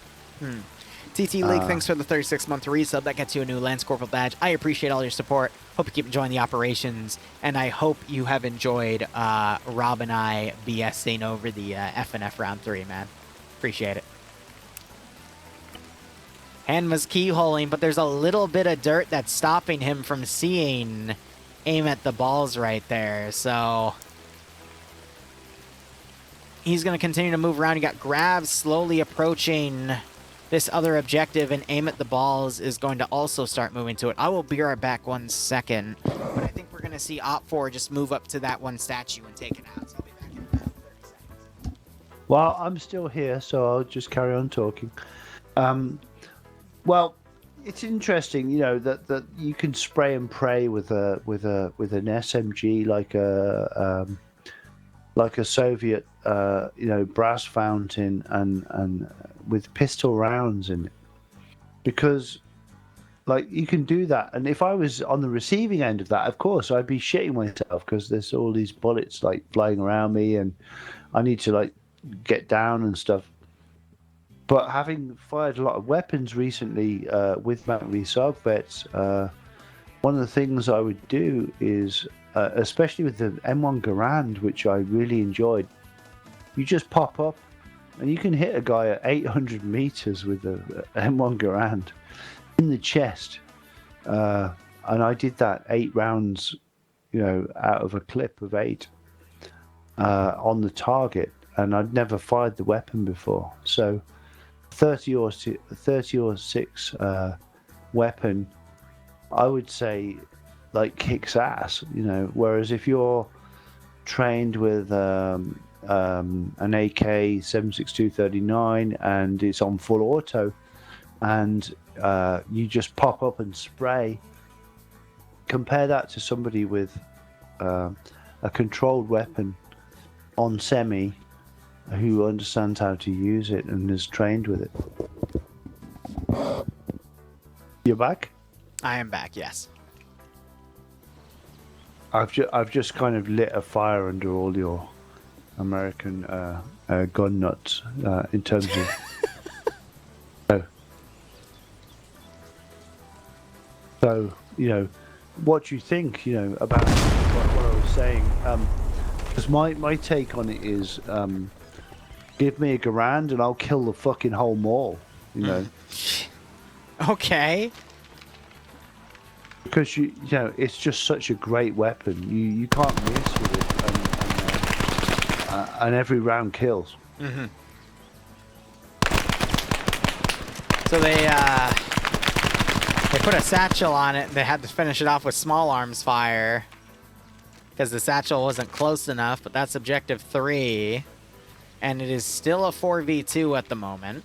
TT League, thanks for the 36-month resub. That gets you a new Lance Corporal badge. I appreciate all your support. Hope you keep enjoying the operations, and I hope you have enjoyed Rob and I BSing over the FNF Round 3, man. Appreciate it. Hanma's keyholing, but there's a little bit of dirt that's stopping him from seeing Aim at the Balls right there. So he's going to continue to move around. You got Grav slowly approaching this other objective, and Aim at the Balls is going to also start moving to it. I will be right back 1 second, but I think we're going to see Op4 just move up to that one statue and take it out. So I'll be back in about 30 seconds. Well, I'm still here, so I'll just carry on talking. Well, it's interesting, you know, that you can spray and pray with an SMG like a Soviet, you know, brass fountain and with pistol rounds in it, because like you can do that. And if I was on the receiving end of that, of course I'd be shitting myself because there's all these bullets like flying around me, and I need to like get down and stuff. But having fired a lot of weapons recently with McLean SOG vets, one of the things I would do is, especially with the M1 Garand, which I really enjoyed, you just pop up and you can hit a guy at 800 meters with the M1 Garand in the chest. And I did that 8 rounds, you know, out of a clip of 8 on the target, and I'd never fired the weapon before. So 30 or 6 weapon, I would say, like kicks ass, you know. Whereas if you're trained with an AK 7.62 and it's on full auto, and you just pop up and spray, compare that to somebody with a controlled weapon on semi, who understands how to use it and is trained with it. You're back? I am back, yes. I've just kind of lit a fire under all your American gun nuts in terms of. So, you know, what do you think, you know, about what I was saying? Because my take on it is, give me a Garand and I'll kill the fucking whole mall, you know. Okay. Because you know, it's just such a great weapon. You can't miss with it, and every round kills. Mm-hmm. So they put a satchel on it, and they had to finish it off with small arms fire because the satchel wasn't close enough. But that's objective 3, and it is still a 4v2 at the moment.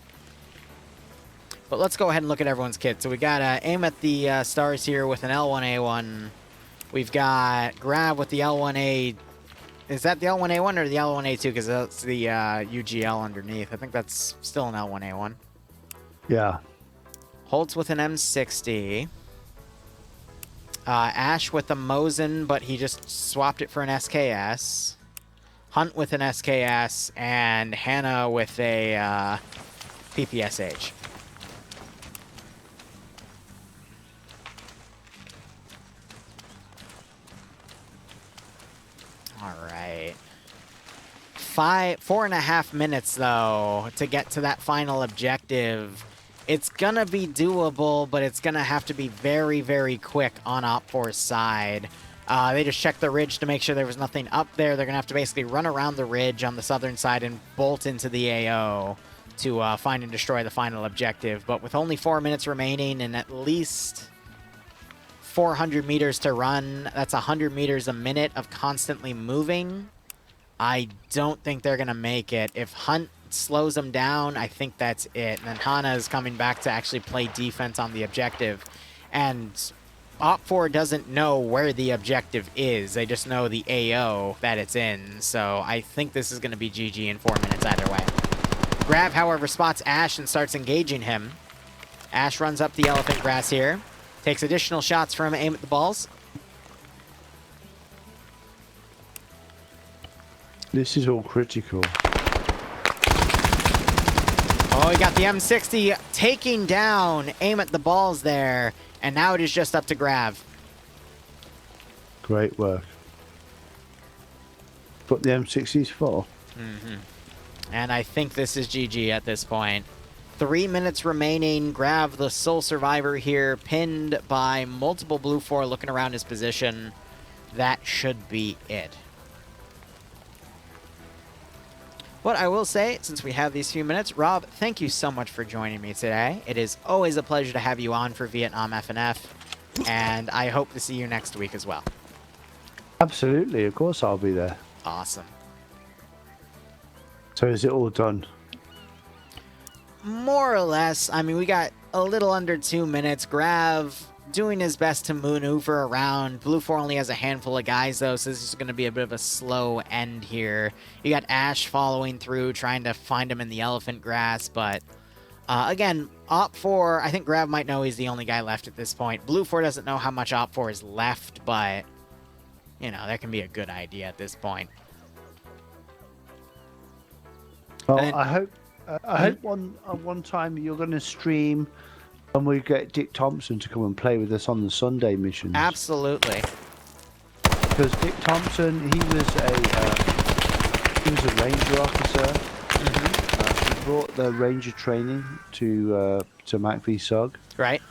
But let's go ahead and look at everyone's kit. So we got aim at the stars here with an L1A1. We've got grab with the L1A. Is that the L1A1 or the L1A2? Because that's the UGL underneath. I think that's still an L1A1. Yeah. Holtz with an M60. Ash with the Mosin, but he just swapped it for an SKS. Hunt with an SKS. And Hannah with a PPSH. All right. 4.5 minutes, though, to get to that final objective. It's going to be doable, but it's going to have to be very, very quick on Op4's side. They just checked the ridge to make sure there was nothing up there. They're going to have to basically run around the ridge on the southern side and bolt into the AO to find and destroy the final objective. But with only 4 minutes remaining and at least 400 meters to run, that's 100 meters a minute of constantly moving. I don't think they're going to make it. If Hunt slows them down, I think that's it. And then Hana is coming back to actually play defense on the objective. And Op4 doesn't know where the objective is. They just know the AO that it's in. So I think this is going to be GG in 4 minutes either way. Grab, however, spots Ash and starts engaging him. Ash runs up the elephant grass here. Takes additional shots from aim at the balls. This is all critical. Oh, he got the M60 taking down aim at the balls there. And now it is just up to Grav. Great work. Put the M60s for. Mm-hmm. And I think this is GG at this point. 3 minutes remaining. Grav, the sole survivor here, pinned by multiple Blue 4 looking around his position. That should be it. What I will say, since we have these few minutes, Rob, thank you so much for joining me today. It is always a pleasure to have you on for Vietnam FNF, and I hope to see you next week as well. Absolutely, of course I'll be there. Awesome. So is it all done? more or less. I mean, we got a little under 2 minutes. Grav doing his best to maneuver around. Blue 4 only has a handful of guys, though, so this is going to be a bit of a slow end here. You got Ash following through, trying to find him in the elephant grass, but again, Op 4, I think Grav might know he's the only guy left at this point. Blue 4 doesn't know how much Op 4 is left, but, you know, that can be a good idea at this point. Well, And then- I hope one time you're going to stream and we get Dick Thompson to come and play with us on the Sunday missions. Absolutely. Because Dick Thompson, he was a ranger officer. He brought the ranger training to McVSOG, Right?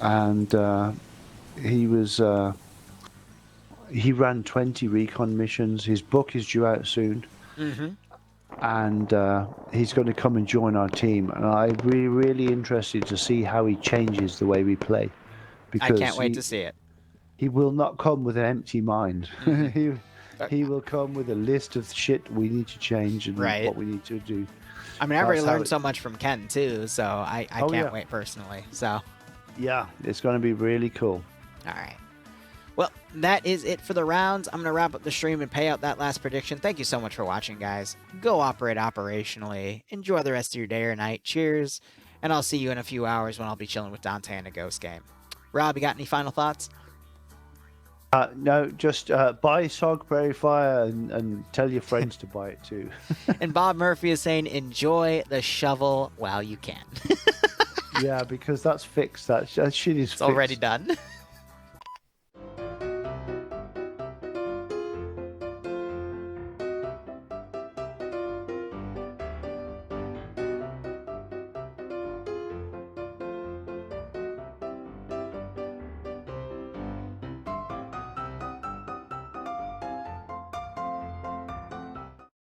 and he ran 20 recon missions. His book is due out soon. And he's going to come and join our team, and I'm really interested to see how he changes the way we play. I can't wait to see it. He will not come with an empty mind. He will come with a list of shit we need to change and Right. what we need to do. I mean, I've already That's how learned it- so much from Ken, too, so I Oh, can't yeah. wait personally. So, Yeah, it's going to be really cool. all right. Well, that is it for the rounds. I'm going to wrap up the stream and pay out that last prediction. Thank you so much for watching, guys. Go operate operationally. Enjoy the rest of your day or night. Cheers. And I'll see you in a few hours when I'll be chilling with Dante in a Ghost game. Rob, you got any final thoughts? No, just buy SOG Prairie Fire and tell your friends to buy it too. And Bob Murphy is saying, enjoy the shovel while you can. Yeah, because that's fixed. That shit is It's already fixed. done.